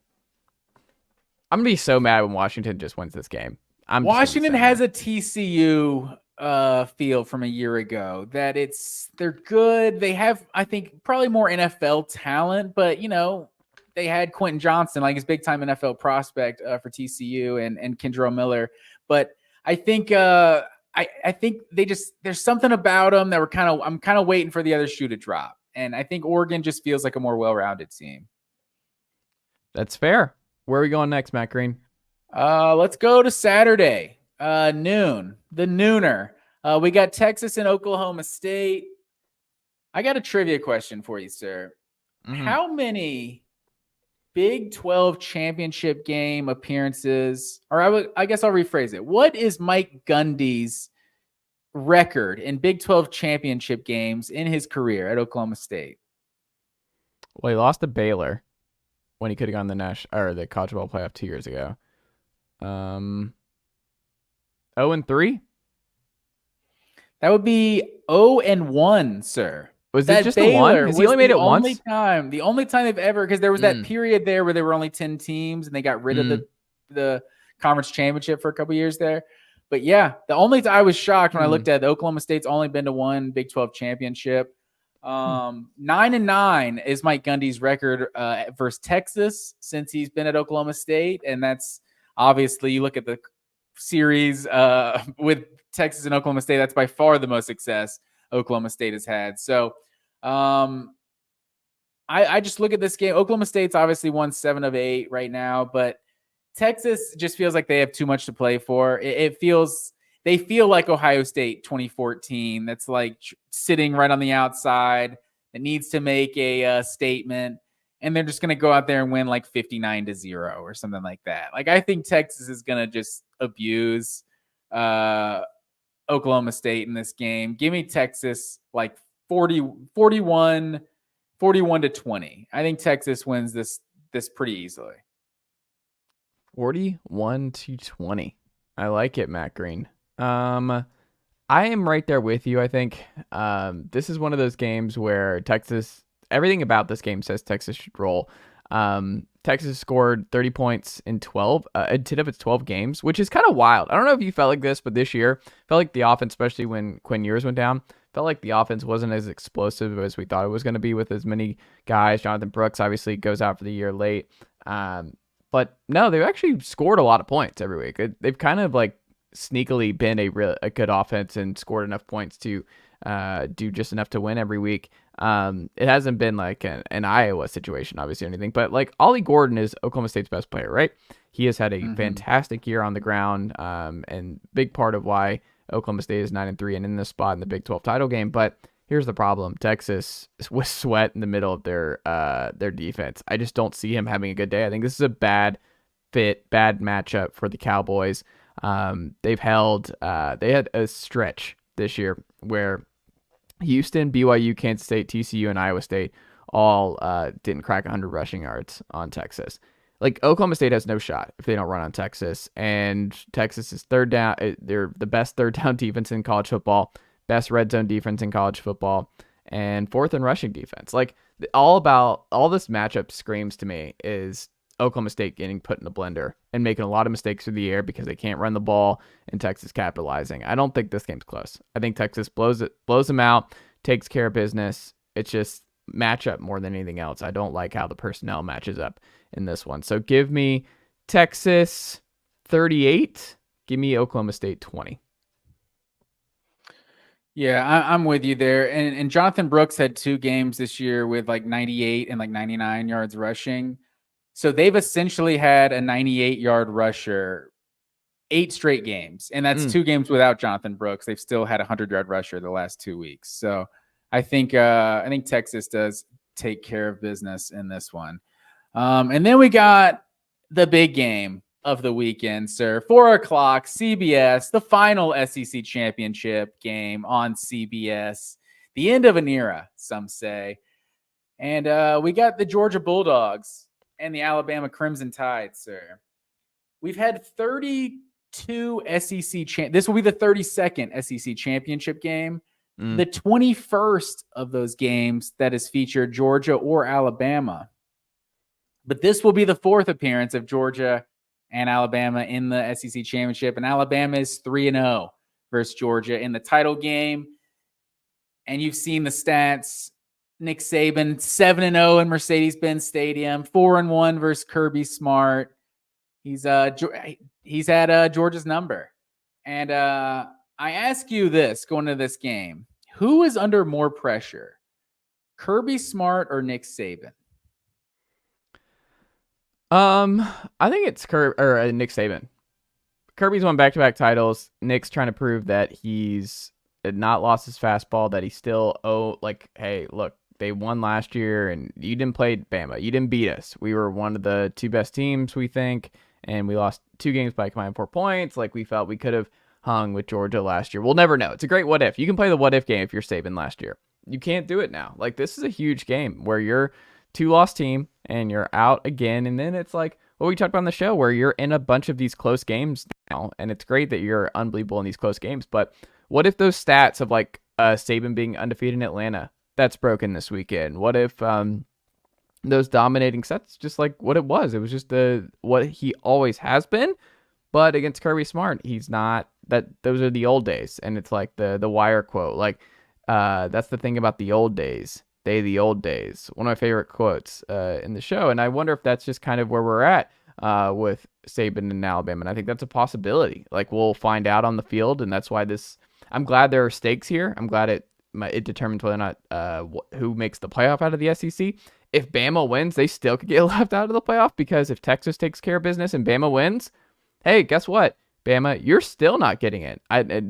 I'm going to be so mad when Washington just wins this game. Washington has a TCU feel from a year ago that they're good. They have, I think, probably more NFL talent, but they had Quentin Johnson, like his big time NFL prospect for TCU, and Kendrell Miller. But I think I think there's something about them that I'm kind of waiting for the other shoe to drop. And I think Oregon just feels like a more well-rounded team. That's fair. Where are we going next, Matt Green? Let's go to Saturday, noon, the nooner. We got Texas and Oklahoma State. I got a trivia question for you, sir. Mm-hmm. How many Big 12 championship game appearances, or I guess I'll rephrase it. What is Mike Gundy's record in Big 12 championship games in his career at Oklahoma State? Well, he lost to Baylor when he could have gone the college football playoff 2 years ago. 0-3. That would be 0-1, sir. Was it just the one? Has he only made it once? The only time they've ever, because there was that period there where there were only 10 teams and they got rid of the conference championship for a couple years there. But yeah, I was shocked when I looked at it. Oklahoma State's only been to one Big 12 championship. 9-9 is Mike Gundy's record versus Texas since he's been at Oklahoma State, and that's obviously, you look at the series with Texas and Oklahoma State, that's by far the most success Oklahoma State has had. So I just look at this game. Oklahoma State's obviously won 7 of 8 right now, but Texas just feels like they have too much to play for. They feel like Ohio State 2014. That's like sitting right on the outside. It needs to make a statement, and they're just going to go out there and win like 59-0 or something like that. Like, I think Texas is going to just abuse Oklahoma State in this game. Give me Texas like 41-20. I think Texas wins this pretty easily. 41-20. I like it, Matt Green. I am right there with you. I think this is one of those games where everything about this game says Texas should roll. Texas scored 30 points in 10 of its 12 games, which is kind of wild. I don't know if you felt like this, but this year felt like the offense, especially when Quinn Ewers went down, felt like the offense wasn't as explosive as we thought it was going to be with as many guys. Jonathan Brooks obviously goes out for the year late. But no, they've actually scored a lot of points every week. They've kind of like sneakily been a good offense and scored enough points to do just enough to win every week. It hasn't been like an Iowa situation, obviously, or anything, but like Ollie Gordon is Oklahoma State's best player, right? He has had a fantastic year on the ground, and big part of why Oklahoma State is 9-3 and in this spot in the Big 12 title game. But here's the problem: Texas was Sweat in the middle of their defense. I just don't see him having a good day. I think this is a bad matchup for the Cowboys. They had a stretch this year where Houston, BYU, Kansas State, TCU, and Iowa State all didn't crack 100 rushing yards on Texas. Like, Oklahoma State has no shot if they don't run on Texas, and Texas is third down. They're the best third down defense in college football, best red zone defense in college football, and fourth in rushing defense. Like, all this matchup screams to me is Oklahoma State getting put in the blender and making a lot of mistakes through the air because they can't run the ball, and Texas capitalizing. I don't think this game's close. I think Texas blows them out, takes care of business. It's just matchup more than anything else. I don't like how the personnel matches up in this one. So give me Texas 38. Give me Oklahoma State 20. Yeah, I'm with you there. And Jonathan Brooks had 2 games this year with like 98 and like 99 yards rushing. So they've essentially had a 98-yard rusher 8 straight games, and that's 2 games without Jonathan Brooks. They've still had a 100-yard rusher the last 2 weeks. So I think Texas does take care of business in this one. And then we got the big game of the weekend, sir. 4:00 CBS, the final SEC championship game on CBS. The end of an era, some say. And we got the Georgia Bulldogs and the Alabama Crimson Tide, sir. We've had 32 SEC this will be the 32nd SEC championship game. The 21st of those games that has featured Georgia or Alabama. But this will be the 4th appearance of Georgia and Alabama in the SEC championship. And Alabama is 3-0 versus Georgia in the title game. And you've seen the stats. Nick Saban, 7-0 in Mercedes-Benz Stadium, 4-1 versus Kirby Smart. He's had Georgia's number. And I ask you this going into this game, who is under more pressure, Kirby Smart or Nick Saban? I think it's Nick Saban. Kirby's won back-to-back titles. Nick's trying to prove that he's not lost his fastball, that he still hey, look, they won last year and you didn't play Bama. You didn't beat us. We were one of the two best teams, we think, and we lost 2 games by a combined 4 points. Like, we felt we could have hung with Georgia last year. We'll never know. It's a great what if. You can play the what if game if you're Saban last year. You can't do it now. Like, this is a huge game where you're 2-loss team and you're out again. And then it's like what we talked about on the show where you're in a bunch of these close games now. And it's great that you're unbelievable in these close games. But what if those stats of like Saban being undefeated in Atlanta, that's broken this weekend? What if those dominating sets, just like what it was just what he always has been, but against Kirby Smart, he's not. That those are the old days. And it's like the Wire quote, like that's the thing about the old days. The old days. One of my favorite quotes in the show. And I wonder if that's just kind of where we're at with Saban and Alabama. And I think that's a possibility. Like, we'll find out on the field. And that's why I'm glad there are stakes here. I'm glad it determines whether or not who makes the playoff out of the SEC. If Bama wins, they still could get left out of the playoff, because if Texas takes care of business and Bama wins, hey, guess what? Bama, you're still not getting in.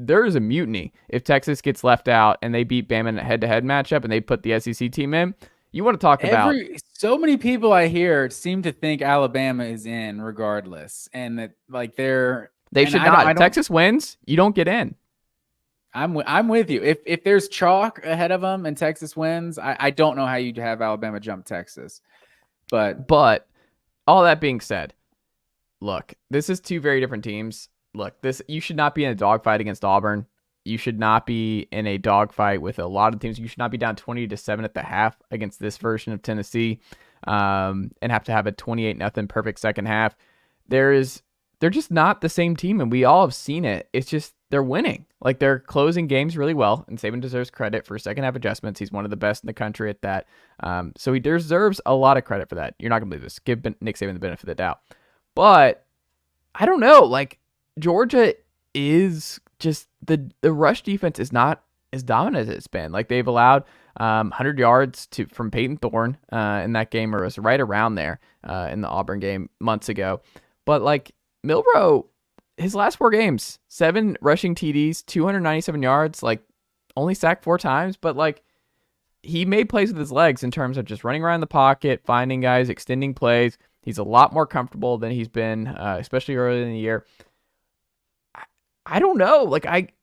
There is a mutiny if Texas gets left out and they beat Bama in a head-to-head matchup and they put the SEC team in. You want to talk about... So many people I hear seem to think Alabama is in regardless, and that like they should not. If Texas wins, you don't get in. I'm with you. If there's chalk ahead of them and Texas wins, I don't know how you'd have Alabama jump Texas. But all that being said, look, this is 2 very different teams. Look, you should not be in a dogfight against Auburn. You should not be in a dogfight with a lot of teams. You should not be down 20-7 at the half against this version of Tennessee, and have to have a 28-0 perfect second half. They're just not the same team, and we all have seen it. It's just they're winning. Like, they're closing games really well, and Saban deserves credit for second half adjustments. He's one of the best in the country at that. So he deserves a lot of credit for that. You're not going to believe this. Give Nick Saban the benefit of the doubt. But I don't know. Like, Georgia is just the rush defense is not as dominant as it's been. Like, they've allowed 100 yards from Peyton Thorne in that game, or it was right around there in the Auburn game months ago. But like, Milroe, his last 4 games, 7 rushing TDs, 297 yards, like only sacked 4 times, but like he made plays with his legs in terms of just running around the pocket, finding guys, extending plays. He's a lot more comfortable than he's been, especially early in the year. I don't know. Like,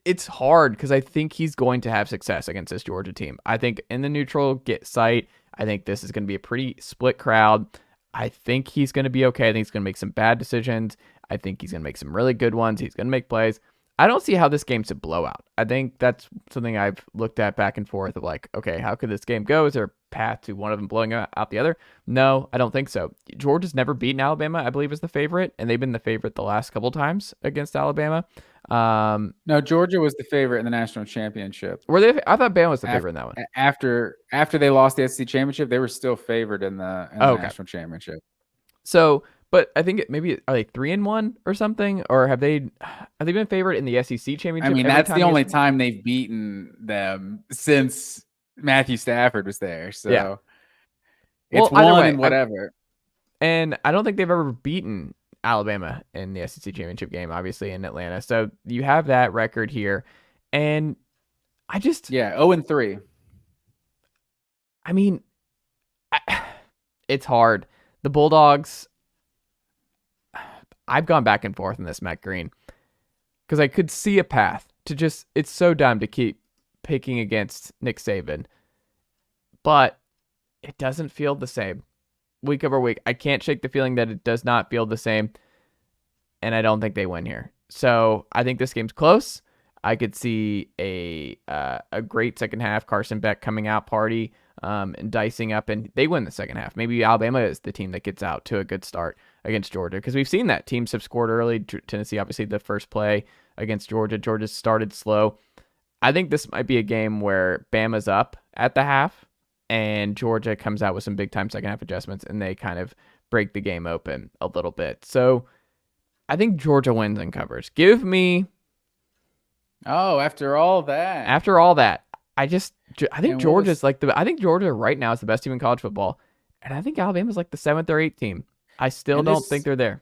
it's hard because I think he's going to have success against this Georgia team. I think in the neutral site, I think this is going to be a pretty split crowd. I think he's going to be okay. I think he's going to make some bad decisions. I think he's going to make some really good ones. He's going to make plays. I don't see how this game's a blowout. I think that's something I've looked at back and forth of like, okay, how could this game go? Is there a path to one of them blowing out the other? No, I don't think so. Georgia's never beaten Alabama, I believe, is the favorite, and they've been the favorite the last couple times against Alabama. No, Georgia was the favorite in the national championship. Were they? I thought Bama was the favorite in that one. After they lost the SEC championship, they were still favored in the national championship. So, but I think maybe are they 3-1 or something, or have they been favored in the SEC championship? I mean, that's the only time they've beaten them since Matthew Stafford was there. So yeah. It's one and whatever. And I don't think they've ever beaten Alabama in the SEC championship game, obviously in Atlanta. So you have that record here, and I just 0-3. I mean, it's hard. The Bulldogs. I've gone back and forth on this, Matt Green, because I could see a path to just, it's so dumb to keep picking against Nick Saban, but it doesn't feel the same week over week. I can't shake the feeling that it does not feel the same, and I don't think they win here. So I think this game's close. I could see a great second half. Carson Beck coming out party and dicing up, and they win the second half. Maybe Alabama is the team that gets out to a good start against Georgia, because we've seen that teams have scored early. Tennessee, obviously, the first play against Georgia. Georgia started slow. I think this might be a game where Bama's up at the half, and Georgia comes out with some big-time second-half adjustments, and they kind of break the game open a little bit. So I think Georgia wins and covers. Give me... Oh, after all that. I think Georgia's I think Georgia right now is the best team in college football, and I think Alabama's like the 7th or 8th team. I still don't think they're there.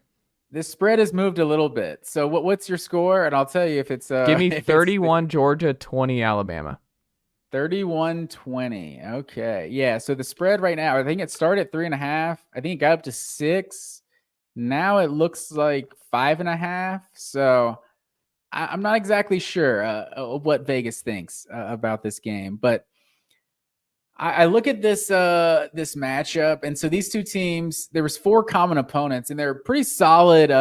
This spread has moved a little bit. So what's your score? And I'll tell you if it's... Give me 31 Georgia, 20 Alabama. 31-20. Okay. Yeah, so the spread right now, I think it started at 3.5. I think it got up to 6. Now it looks like 5.5. So I'm not exactly sure what Vegas thinks about this game. But I look at this this matchup, and so these two teams, there was 4 common opponents, and they're pretty solid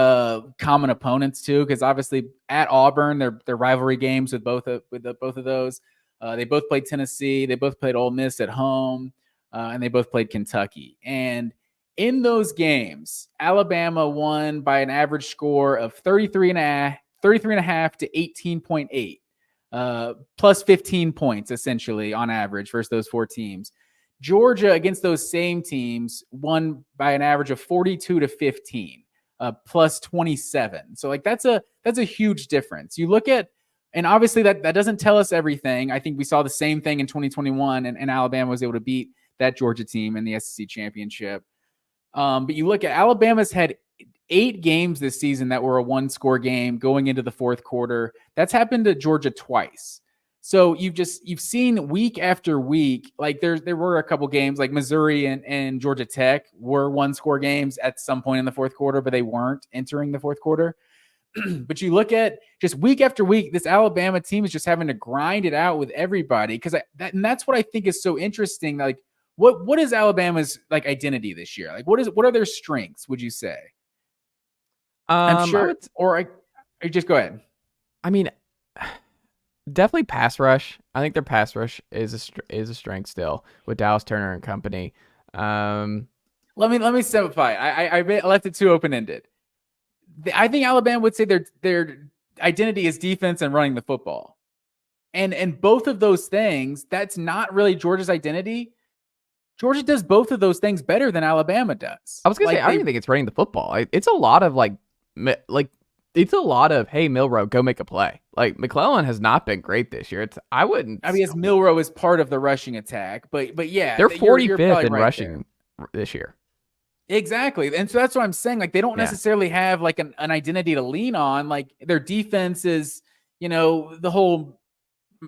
common opponents too, because obviously at Auburn, they're rivalry games with both of those. They both played Tennessee, they both played Ole Miss at home, and they both played Kentucky. And in those games, Alabama won by an average score of 33.5 to 18.8. Plus 15 points essentially on average versus those 4 teams. Georgia against those same teams won by an average of 42 to 15, plus 27. So like that's a huge difference. You look at, and obviously that doesn't tell us everything. I think we saw the same thing in 2021, and Alabama was able to beat that Georgia team in the SEC championship. But you look at Alabama's had 8 games this season that were a 1-score game going into the fourth quarter. That's happened to Georgia twice. So you've seen week after week, like there were a couple games like Missouri and Georgia Tech were 1-score games at some point in the fourth quarter, but they weren't entering the fourth quarter. But you look at just week after week, this Alabama team is just having to grind it out with everybody. And that's what I think is so interesting. Like what is Alabama's like identity this year? Like what are their strengths, would you say? I'm sure, or just go ahead. I mean, definitely pass rush. I think their pass rush is a strength still with Dallas Turner and company. Let me simplify. I left it too open ended. I think Alabama would say their identity is defense and running the football, and both of those things, that's not really Georgia's identity. Georgia does both of those things better than Alabama does. I was gonna say I don't even think it's running the football. It's a lot of it's a lot of, hey, Milroe, go make a play. Like McClellan has not been great this year. I mean, Milroe is part of the rushing attack, but yeah, they're 45th in rushing this year. Exactly. And so that's what I'm saying. Like they don't necessarily have like an identity to lean on. Like their defense is, the whole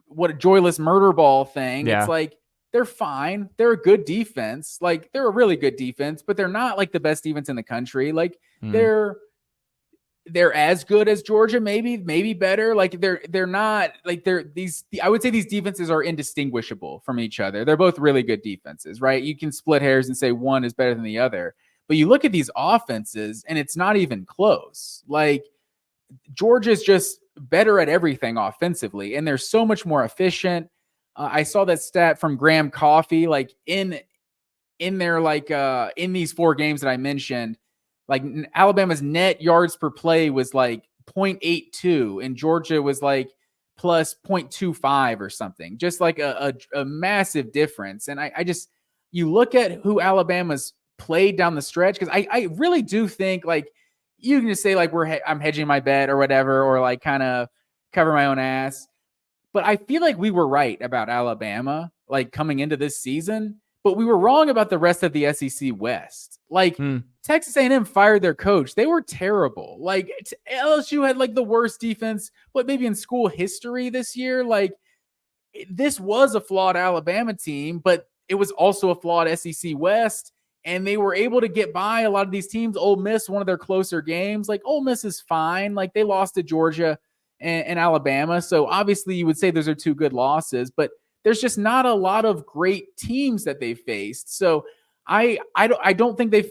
what joyless murder ball thing. Yeah. It's like they're fine. They're a good defense. Like they're a really good defense, but they're not like the best defense in the country. Like they're as good as Georgia, maybe better. Like they're not like I would say these defenses are indistinguishable from each other. They're both really good defenses, right? You can split hairs and say one is better than the other, but you look at these offenses and it's not even close. Like Georgia's just better at everything offensively, and they're so much more efficient. I saw that stat from Graham Coffey, like in their in these 4 games that I mentioned. Like Alabama's net yards per play was like 0.82 and Georgia was like plus 0.25 or something, just like a massive difference. And you look at who Alabama's played down the stretch, because I really do think like you can just say like I'm hedging my bet or whatever, or like kind of cover my own ass. But I feel like we were right about Alabama like coming into this season, but we were wrong about the rest of the SEC West. Like Texas A&M fired their coach. They were terrible. Like LSU had like the worst defense, maybe in school history this year. Like this was a flawed Alabama team, but it was also a flawed SEC West. And they were able to get by a lot of these teams. Ole Miss, one of their closer games. Like Ole Miss is fine. Like they lost to Georgia and Alabama. So obviously you would say those are 2 good losses, but there's just not a lot of great teams that they faced. So I don't think they've,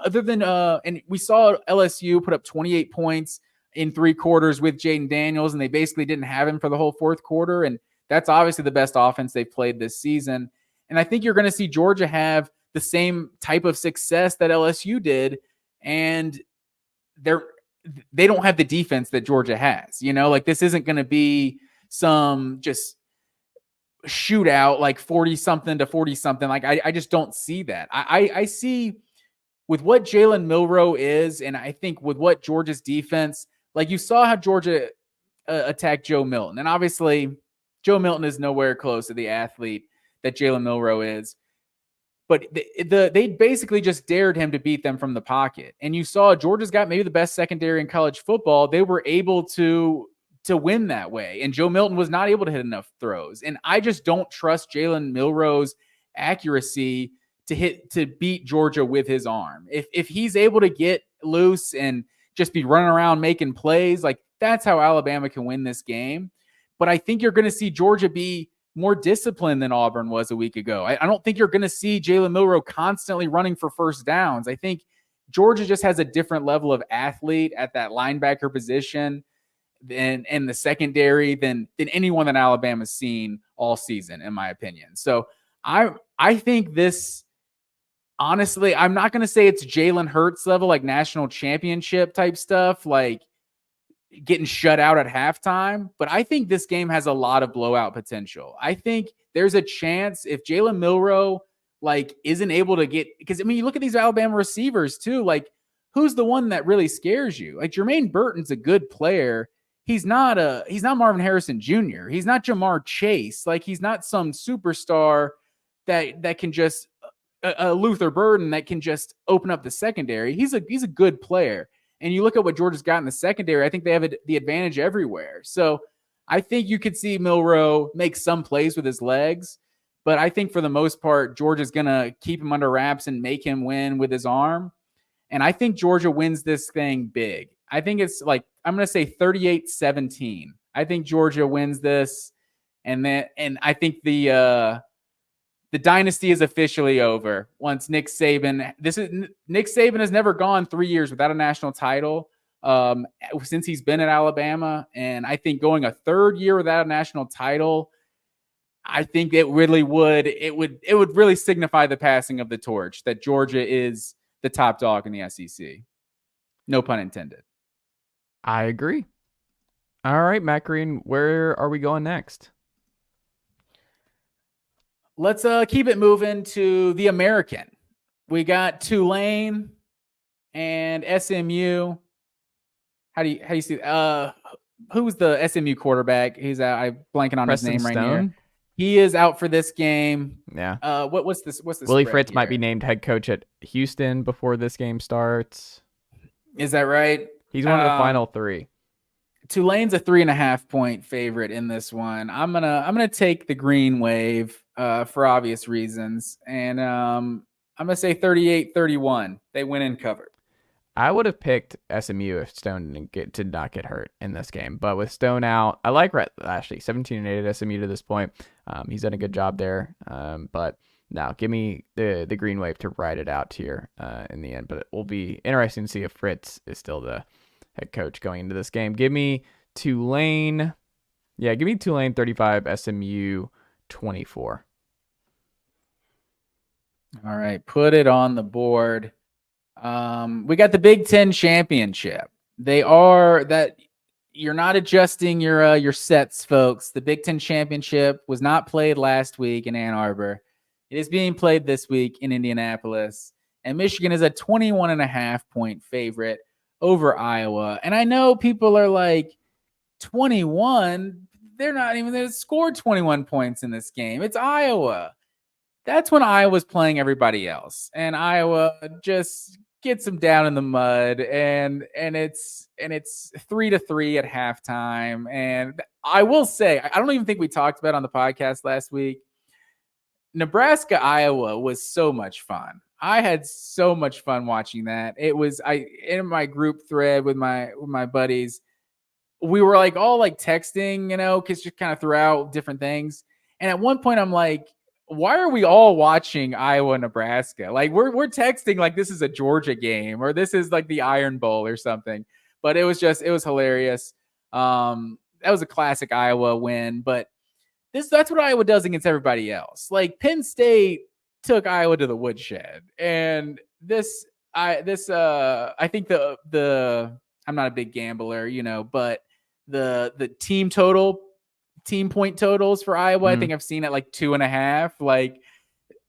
other than and we saw LSU put up 28 points in 3 quarters with Jaden Daniels, and they basically didn't have him for the whole 4th quarter. And that's obviously the best offense they've played this season. And I think you're going to see Georgia have the same type of success that LSU did. And they don't have the defense that Georgia has. Like this isn't going to be some just shootout like 40-something to 40-something. Like I just don't see that. I see with what Jalen Milroe is, and I think with what Georgia's defense, like you saw how Georgia attacked Joe Milton. And obviously Joe Milton is nowhere close to the athlete that Jalen Milroe is. But they basically just dared him to beat them from the pocket. And you saw Georgia's got maybe the best secondary in college football. They were able to win that way. And Joe Milton was not able to hit enough throws. And I just don't trust Jalen Milroe's accuracy to beat Georgia with his arm. If he's able to get loose and just be running around making plays, like that's how Alabama can win this game. But I think you're going to see Georgia be more disciplined than Auburn was a week ago. I don't think you're going to see Jalen Milroe constantly running for first downs. I think Georgia just has a different level of athlete at that linebacker position and the secondary than anyone that Alabama's seen all season, in my opinion. So I think this, honestly, I'm not going to say it's Jalen Hurts level, like national championship type stuff, like getting shut out at halftime, but I think this game has a lot of blowout potential. I think there's a chance if Jalen Milroe like isn't able to get, because I mean, you look at these Alabama receivers too, like who's the one that really scares you? Like Jermaine Burton's a good player. He's not Marvin Harrison Jr. He's not Jamar Chase. Like he's not some superstar that can just Luther Burden that can just open up the secondary. He's a good player. And you look at what Georgia's got in the secondary, I think they have the advantage everywhere. So I think you could see Milroe make some plays with his legs, but I think for the most part, Georgia's going to keep him under wraps and make him win with his arm. And I think Georgia wins this thing big. I think it's like, I'm going to say 38-17. I think Georgia wins this. And I think the dynasty is officially over once Nick Saban. Nick Saban has never gone 3 years without a national title since he's been at Alabama, and I think going a third year without a national title, I think it would really signify the passing of the torch that Georgia is the top dog in the SEC. No pun intended. I agree. All right, Matt Green, where are we going next? Let's keep it moving to the American. We got Tulane and SMU. How do you see? Who's the SMU quarterback? He's out. I'm blanking on Preston his name Stone? right here. He is out for this game. Yeah. What's this? Willie Fritz might be named head coach at Houston before this game starts. Is that right? He's one of the final 3. Tulane's a 3.5-point favorite in this one. I'm gonna take the green wave for obvious reasons, and I'm gonna say 38-31. They win and cover. I would have picked SMU if Stone did not get hurt in this game, but with Stone out, I like Rhett Lashley, 17-8 at SMU to this point. He's done a good job there, but now give me the green wave to ride it out here in the end. But it will be interesting to see if Fritz is still the head coach going into this game. Give me Tulane. Yeah, give me Tulane 35, SMU 24. All right, put it on the board. We got the Big Ten Championship. You're not adjusting your sets, folks. The Big Ten Championship was not played last week in Ann Arbor. It is being played this week in Indianapolis. And Michigan is a 21.5-point favorite over Iowa. And I know people are like, 21? They scored 21 points in this game. It's Iowa. That's when Iowa's playing everybody else. And Iowa just gets them down in the mud, and it's 3-3 at halftime. And I will say, I don't even think we talked about it on the podcast last week. Nebraska, Iowa was so much fun. I had so much fun watching that. It was in my group thread with my buddies. We were like all like texting, because just kind of throughout different things. And at one point I'm like, why are we all watching Iowa, Nebraska? Like we're texting like this is a Georgia game or this is like the Iron Bowl or something. But it was hilarious. That was a classic Iowa win, but that's what Iowa does against everybody else. Like Penn State took Iowa to the woodshed, and I think the I'm not a big gambler, but the team point totals for Iowa, I think I've seen at like 2.5. Like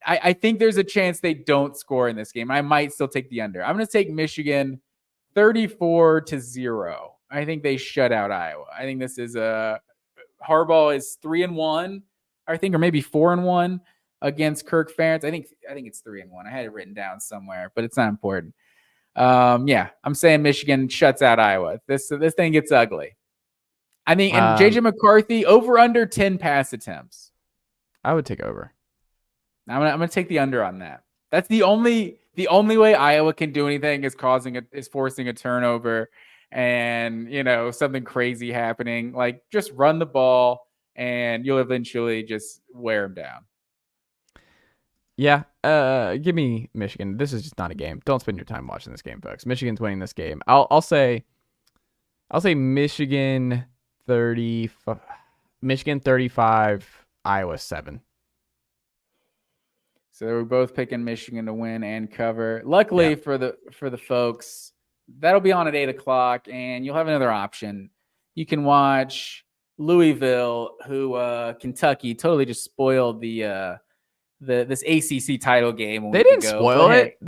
I think there's a chance they don't score in this game. I might still take the under. I'm going to take Michigan 34-0. I think they shut out Iowa. I think this is Harbaugh is 3-1, I think, or maybe 4-1 against Kirk Ferentz. I think it's 3-1. I had it written down somewhere, but it's not important. Yeah, I'm saying Michigan shuts out Iowa. This thing gets ugly. I think, and JJ McCarthy over under 10 pass attempts. I would take over. I'm gonna take the under on that. That's the only way Iowa can do anything is forcing a turnover and something crazy happening. Like just run the ball and you'll eventually just wear them down. Yeah, give me Michigan. This is just not a game. Don't spend your time watching this game, folks. Michigan's winning this game. I'll say Michigan 35, Iowa 7. So we're both picking Michigan to win and cover. Luckily for the folks, that'll be on at 8:00, and you'll have another option. You can watch Louisville, who Kentucky totally just spoiled this ACC title game. They didn't spoil it.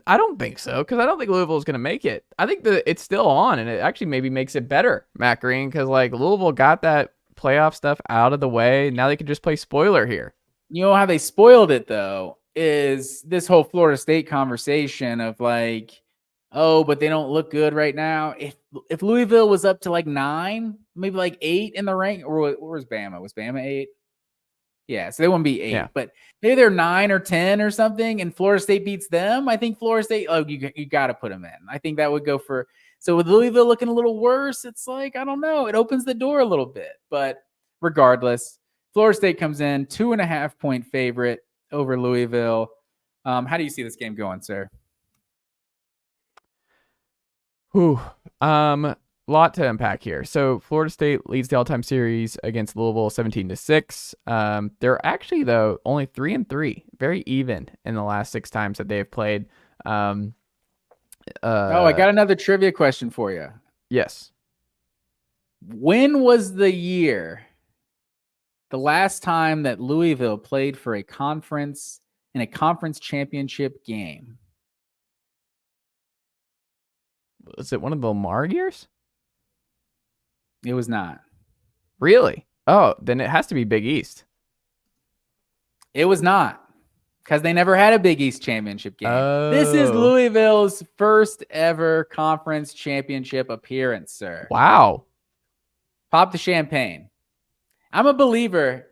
I don't think so, because I don't think Louisville is going to make it. I think that it's still on, and it actually maybe makes it better, Matt Green, because like Louisville got that playoff stuff out of the way. Now they can just play spoiler here. You know how they spoiled it, though, is this whole Florida State conversation of like, oh, but they don't look good right now. If Louisville was up to like 9, maybe like 8 in the rank, or where was Bama? Was Bama 8? Yeah, so they wouldn't be 8, yeah. But maybe they're 9 or 10 or something, and Florida State beats them. I think Florida State, you got to put them in. I think that would go for. So with Louisville looking a little worse, it's like, I don't know. It opens the door a little bit. But regardless, Florida State comes in 2.5-point favorite over Louisville. How do you see this game going, sir? Lot to unpack here. So Florida State leads the all-time series against Louisville 17-6. They're actually, though, only 3-3, very even in the last 6 times that they've played. I got another trivia question for you. Yes. When was the last time that Louisville played for a conference championship game? Was it one of the Lamar years? It was not. Really? Oh, then it has to be Big East. It was not, because they never had a Big East championship game. Oh. This is Louisville's first ever conference championship appearance, sir. Wow. Pop the champagne. I'm a believer.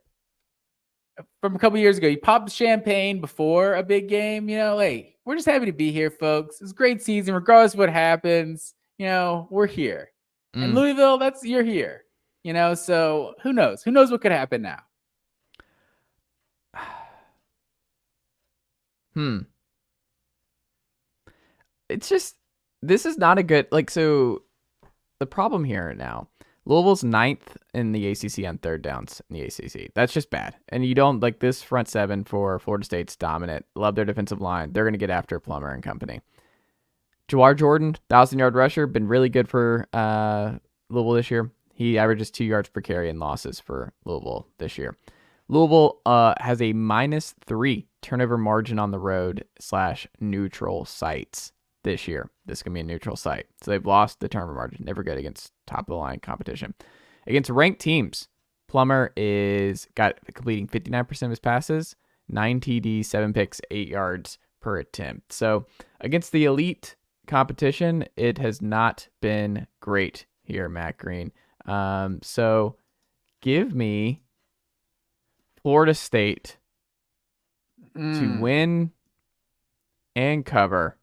From a couple years ago, you pop the champagne before a big game. Hey, we're just happy to be here, folks. It's a great season, regardless of what happens. We're here. And Louisville, you're here. So who knows? Who knows what could happen now? It's just, this is not a good, so the problem here now, Louisville's 9th in the ACC on third downs in the ACC. That's just bad. And you don't, this front 7 for Florida State's dominant. Love their defensive line. They're going to get after Plummer and company. Jawar Jordan, 1,000-yard rusher, been really good for Louisville this year. He averages 2 yards per carry in losses for Louisville this year. Louisville has a -3 turnover margin on the road / neutral sites this year. This is going to be a neutral site. So they've lost the turnover margin. Never good against top-of-the-line competition. Against ranked teams, Plummer is completing 59% of his passes, 9 TDs, 7 picks, 8 yards per attempt. So against the elite competition, it has not been great here, Matt Green. So give me Florida State to win and cover.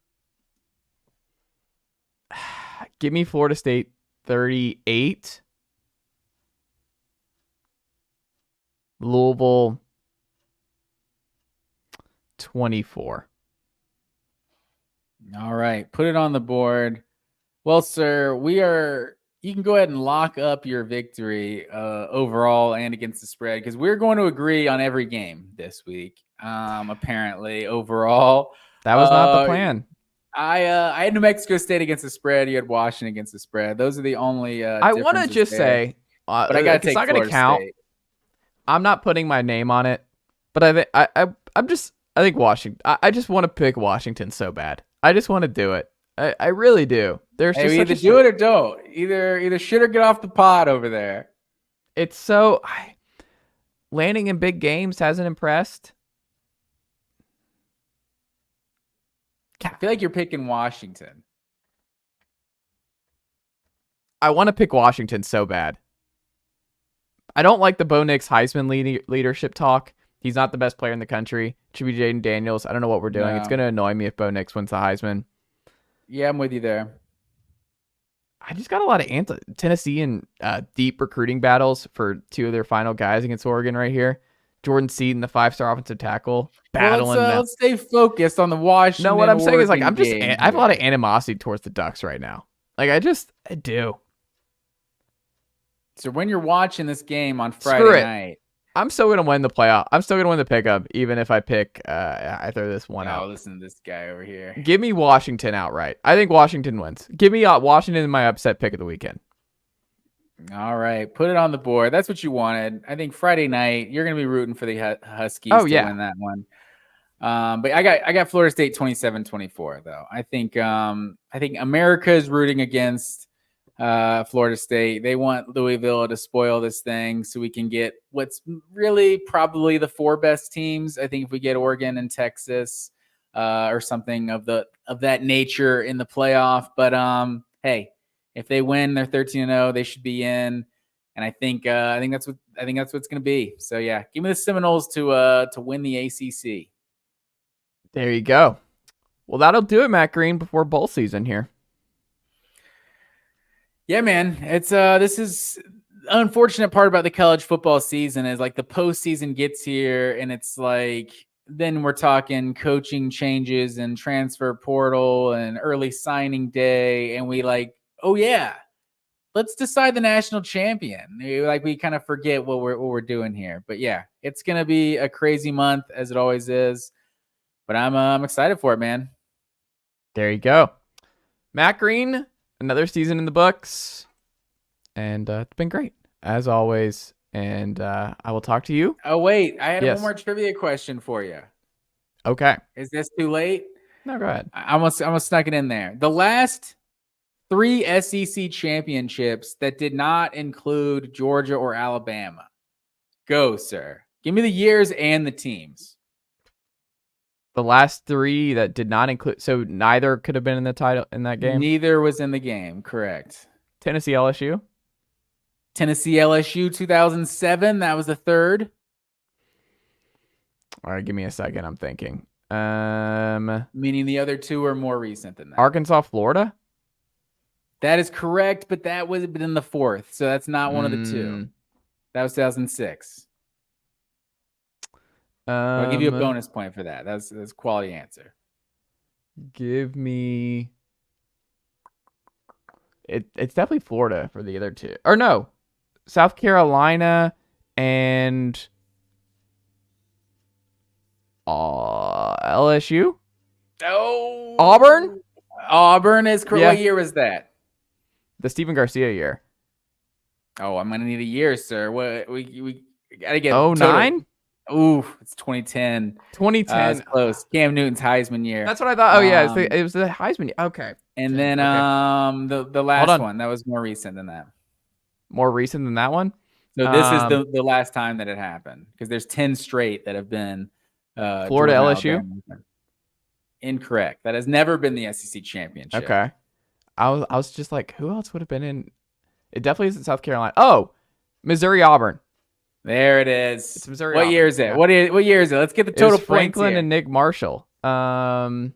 Give me Florida State 38. Louisville 24. All right. Put it on the board. Well, sir, you can go ahead and lock up your victory overall and against the spread because we're going to agree on every game this week. Apparently, overall. That was not the plan. I had New Mexico State against the spread. You had Washington against the spread. Those are the only I want to just say, but I got to take not going to count. State. I'm not putting my name on it, but I think Washington. I just want to pick Washington so bad. I just want to do it. I really do. There's just either do it or don't. Either shoot or get off the pot over there. It's so landing in big games hasn't impressed. I feel like you're picking Washington. I want to pick Washington so bad. I don't like the Bo Nix Heisman leadership talk. He's not the best player in the country. It should be Jaden Daniels. I don't know what we're doing. No. It's going to annoy me if Bo Nix wins the Heisman. Yeah, I'm with you there. I just got a lot of Tennessee and deep recruiting battles for two of their final guys against Oregon right here. Jordan Seaton, the 5-star offensive tackle, battling them. Let's stay focused on the Washington. No, what I'm saying is, like, I have a lot of game. animosity towards the Ducks right now. Like, I do. So when you're watching this game on Friday night, I'm still gonna win the playoff. I'm still gonna win the pickup, even if I pick. I throw this one out. Listen to this guy over here. Give me Washington outright. I think Washington wins. Give me Washington in my upset pick of the weekend. All right, put it on the board. That's what you wanted. I think Friday night you're gonna be rooting for the Huskies to win that one. But I got Florida State 27-24 though. I think America is rooting against Florida State. They want Louisville to spoil this thing so we can get what's really probably the 4 best teams. I think if we get Oregon and Texas or something of that nature in the playoff. But hey, if they win, they're 13-0. They should be in. And I think that's what it's going to be. So yeah, give me the Seminoles to win the ACC. There you go. Well, that'll do it, Matt Green, before bowl season here. Yeah, man. It's this is the unfortunate part about the college football season is like the postseason gets here and it's like then we're talking coaching changes and transfer portal and early signing day and we like, oh yeah, let's decide the national champion. Like we kind of forget what we're doing here. But yeah, it's gonna be a crazy month as it always is. But I'm excited for it, man. There you go. Matt Green, another season in the books. And it's been great, as always. And I will talk to you. Oh, wait. I had one more trivia question for you. Okay. Is this too late? No, go ahead. I almost snuck it in there. The last 3 SEC championships that did not include Georgia or Alabama. Go, sir. Give me the years and the teams. The last 3 that did not include, so neither could have been in the title in that game? Neither was in the game, correct. Tennessee LSU? Tennessee LSU 2007, that was the 3rd. All right, give me a second, I'm thinking. Meaning the other 2 are more recent than that. Arkansas, Florida? That is correct, but that would have been in the 4th, so that's not one of the 2. That was 2006. I'll give you a bonus point for that. That's a quality answer. Give me... It's definitely Florida for the other 2. Or no, South Carolina and LSU? Oh. Auburn? Auburn is correct. Yeah. What year was that? The Stephen Garcia year. Oh, I'm going to need a year, sir. What we got to get 09? Ooh, it's 2010. 2010. It's close. Cam Newton's Heisman year. That's what I thought. Oh, yeah. It was the Heisman year. Okay. And then the last one, that was more recent than that. More recent than that one? So this is the last time that it happened because there's 10 straight that have been Florida LSU? Alabama. Incorrect. That has never been the SEC championship. Okay. I was just like, who else would have been in? It definitely isn't South Carolina. Oh, Missouri Auburn. There it is. It's Missouri. What Auburn. Year is it? Yeah. What year is it? Let's get the total points Franklin here. And Nick Marshall. You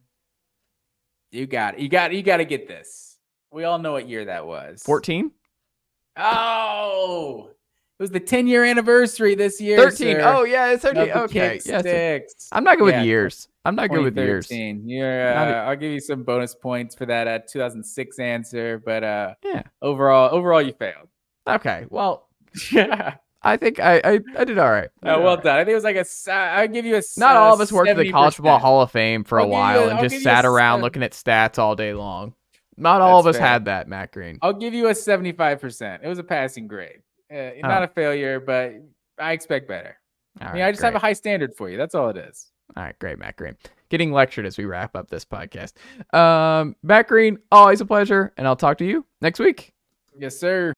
got it. You got to get this. We all know what year that was. 14? Oh, it was the 10-year anniversary this year. 13. Sir. Oh, yeah, it's 13. Okay. Yes. I'm not good with years. I'm not good with years. 2013. I'll give you some bonus points for that 2006 answer, but yeah. Overall, you failed. Okay. Well, yeah. I think I did all right. No, well done. I think it was like I'll give you a. Not all of us worked at the College 70%. Football Hall of Fame for a while and just sat around looking at stats all day long. Not all of us had that, Matt Green. I'll give you a 75%. It was a passing grade. Not a failure, but I expect better. I just have a high standard for you. That's all it is. All right, great, Matt Green. Getting lectured as we wrap up this podcast. Matt Green, always a pleasure, and I'll talk to you next week. Yes, sir.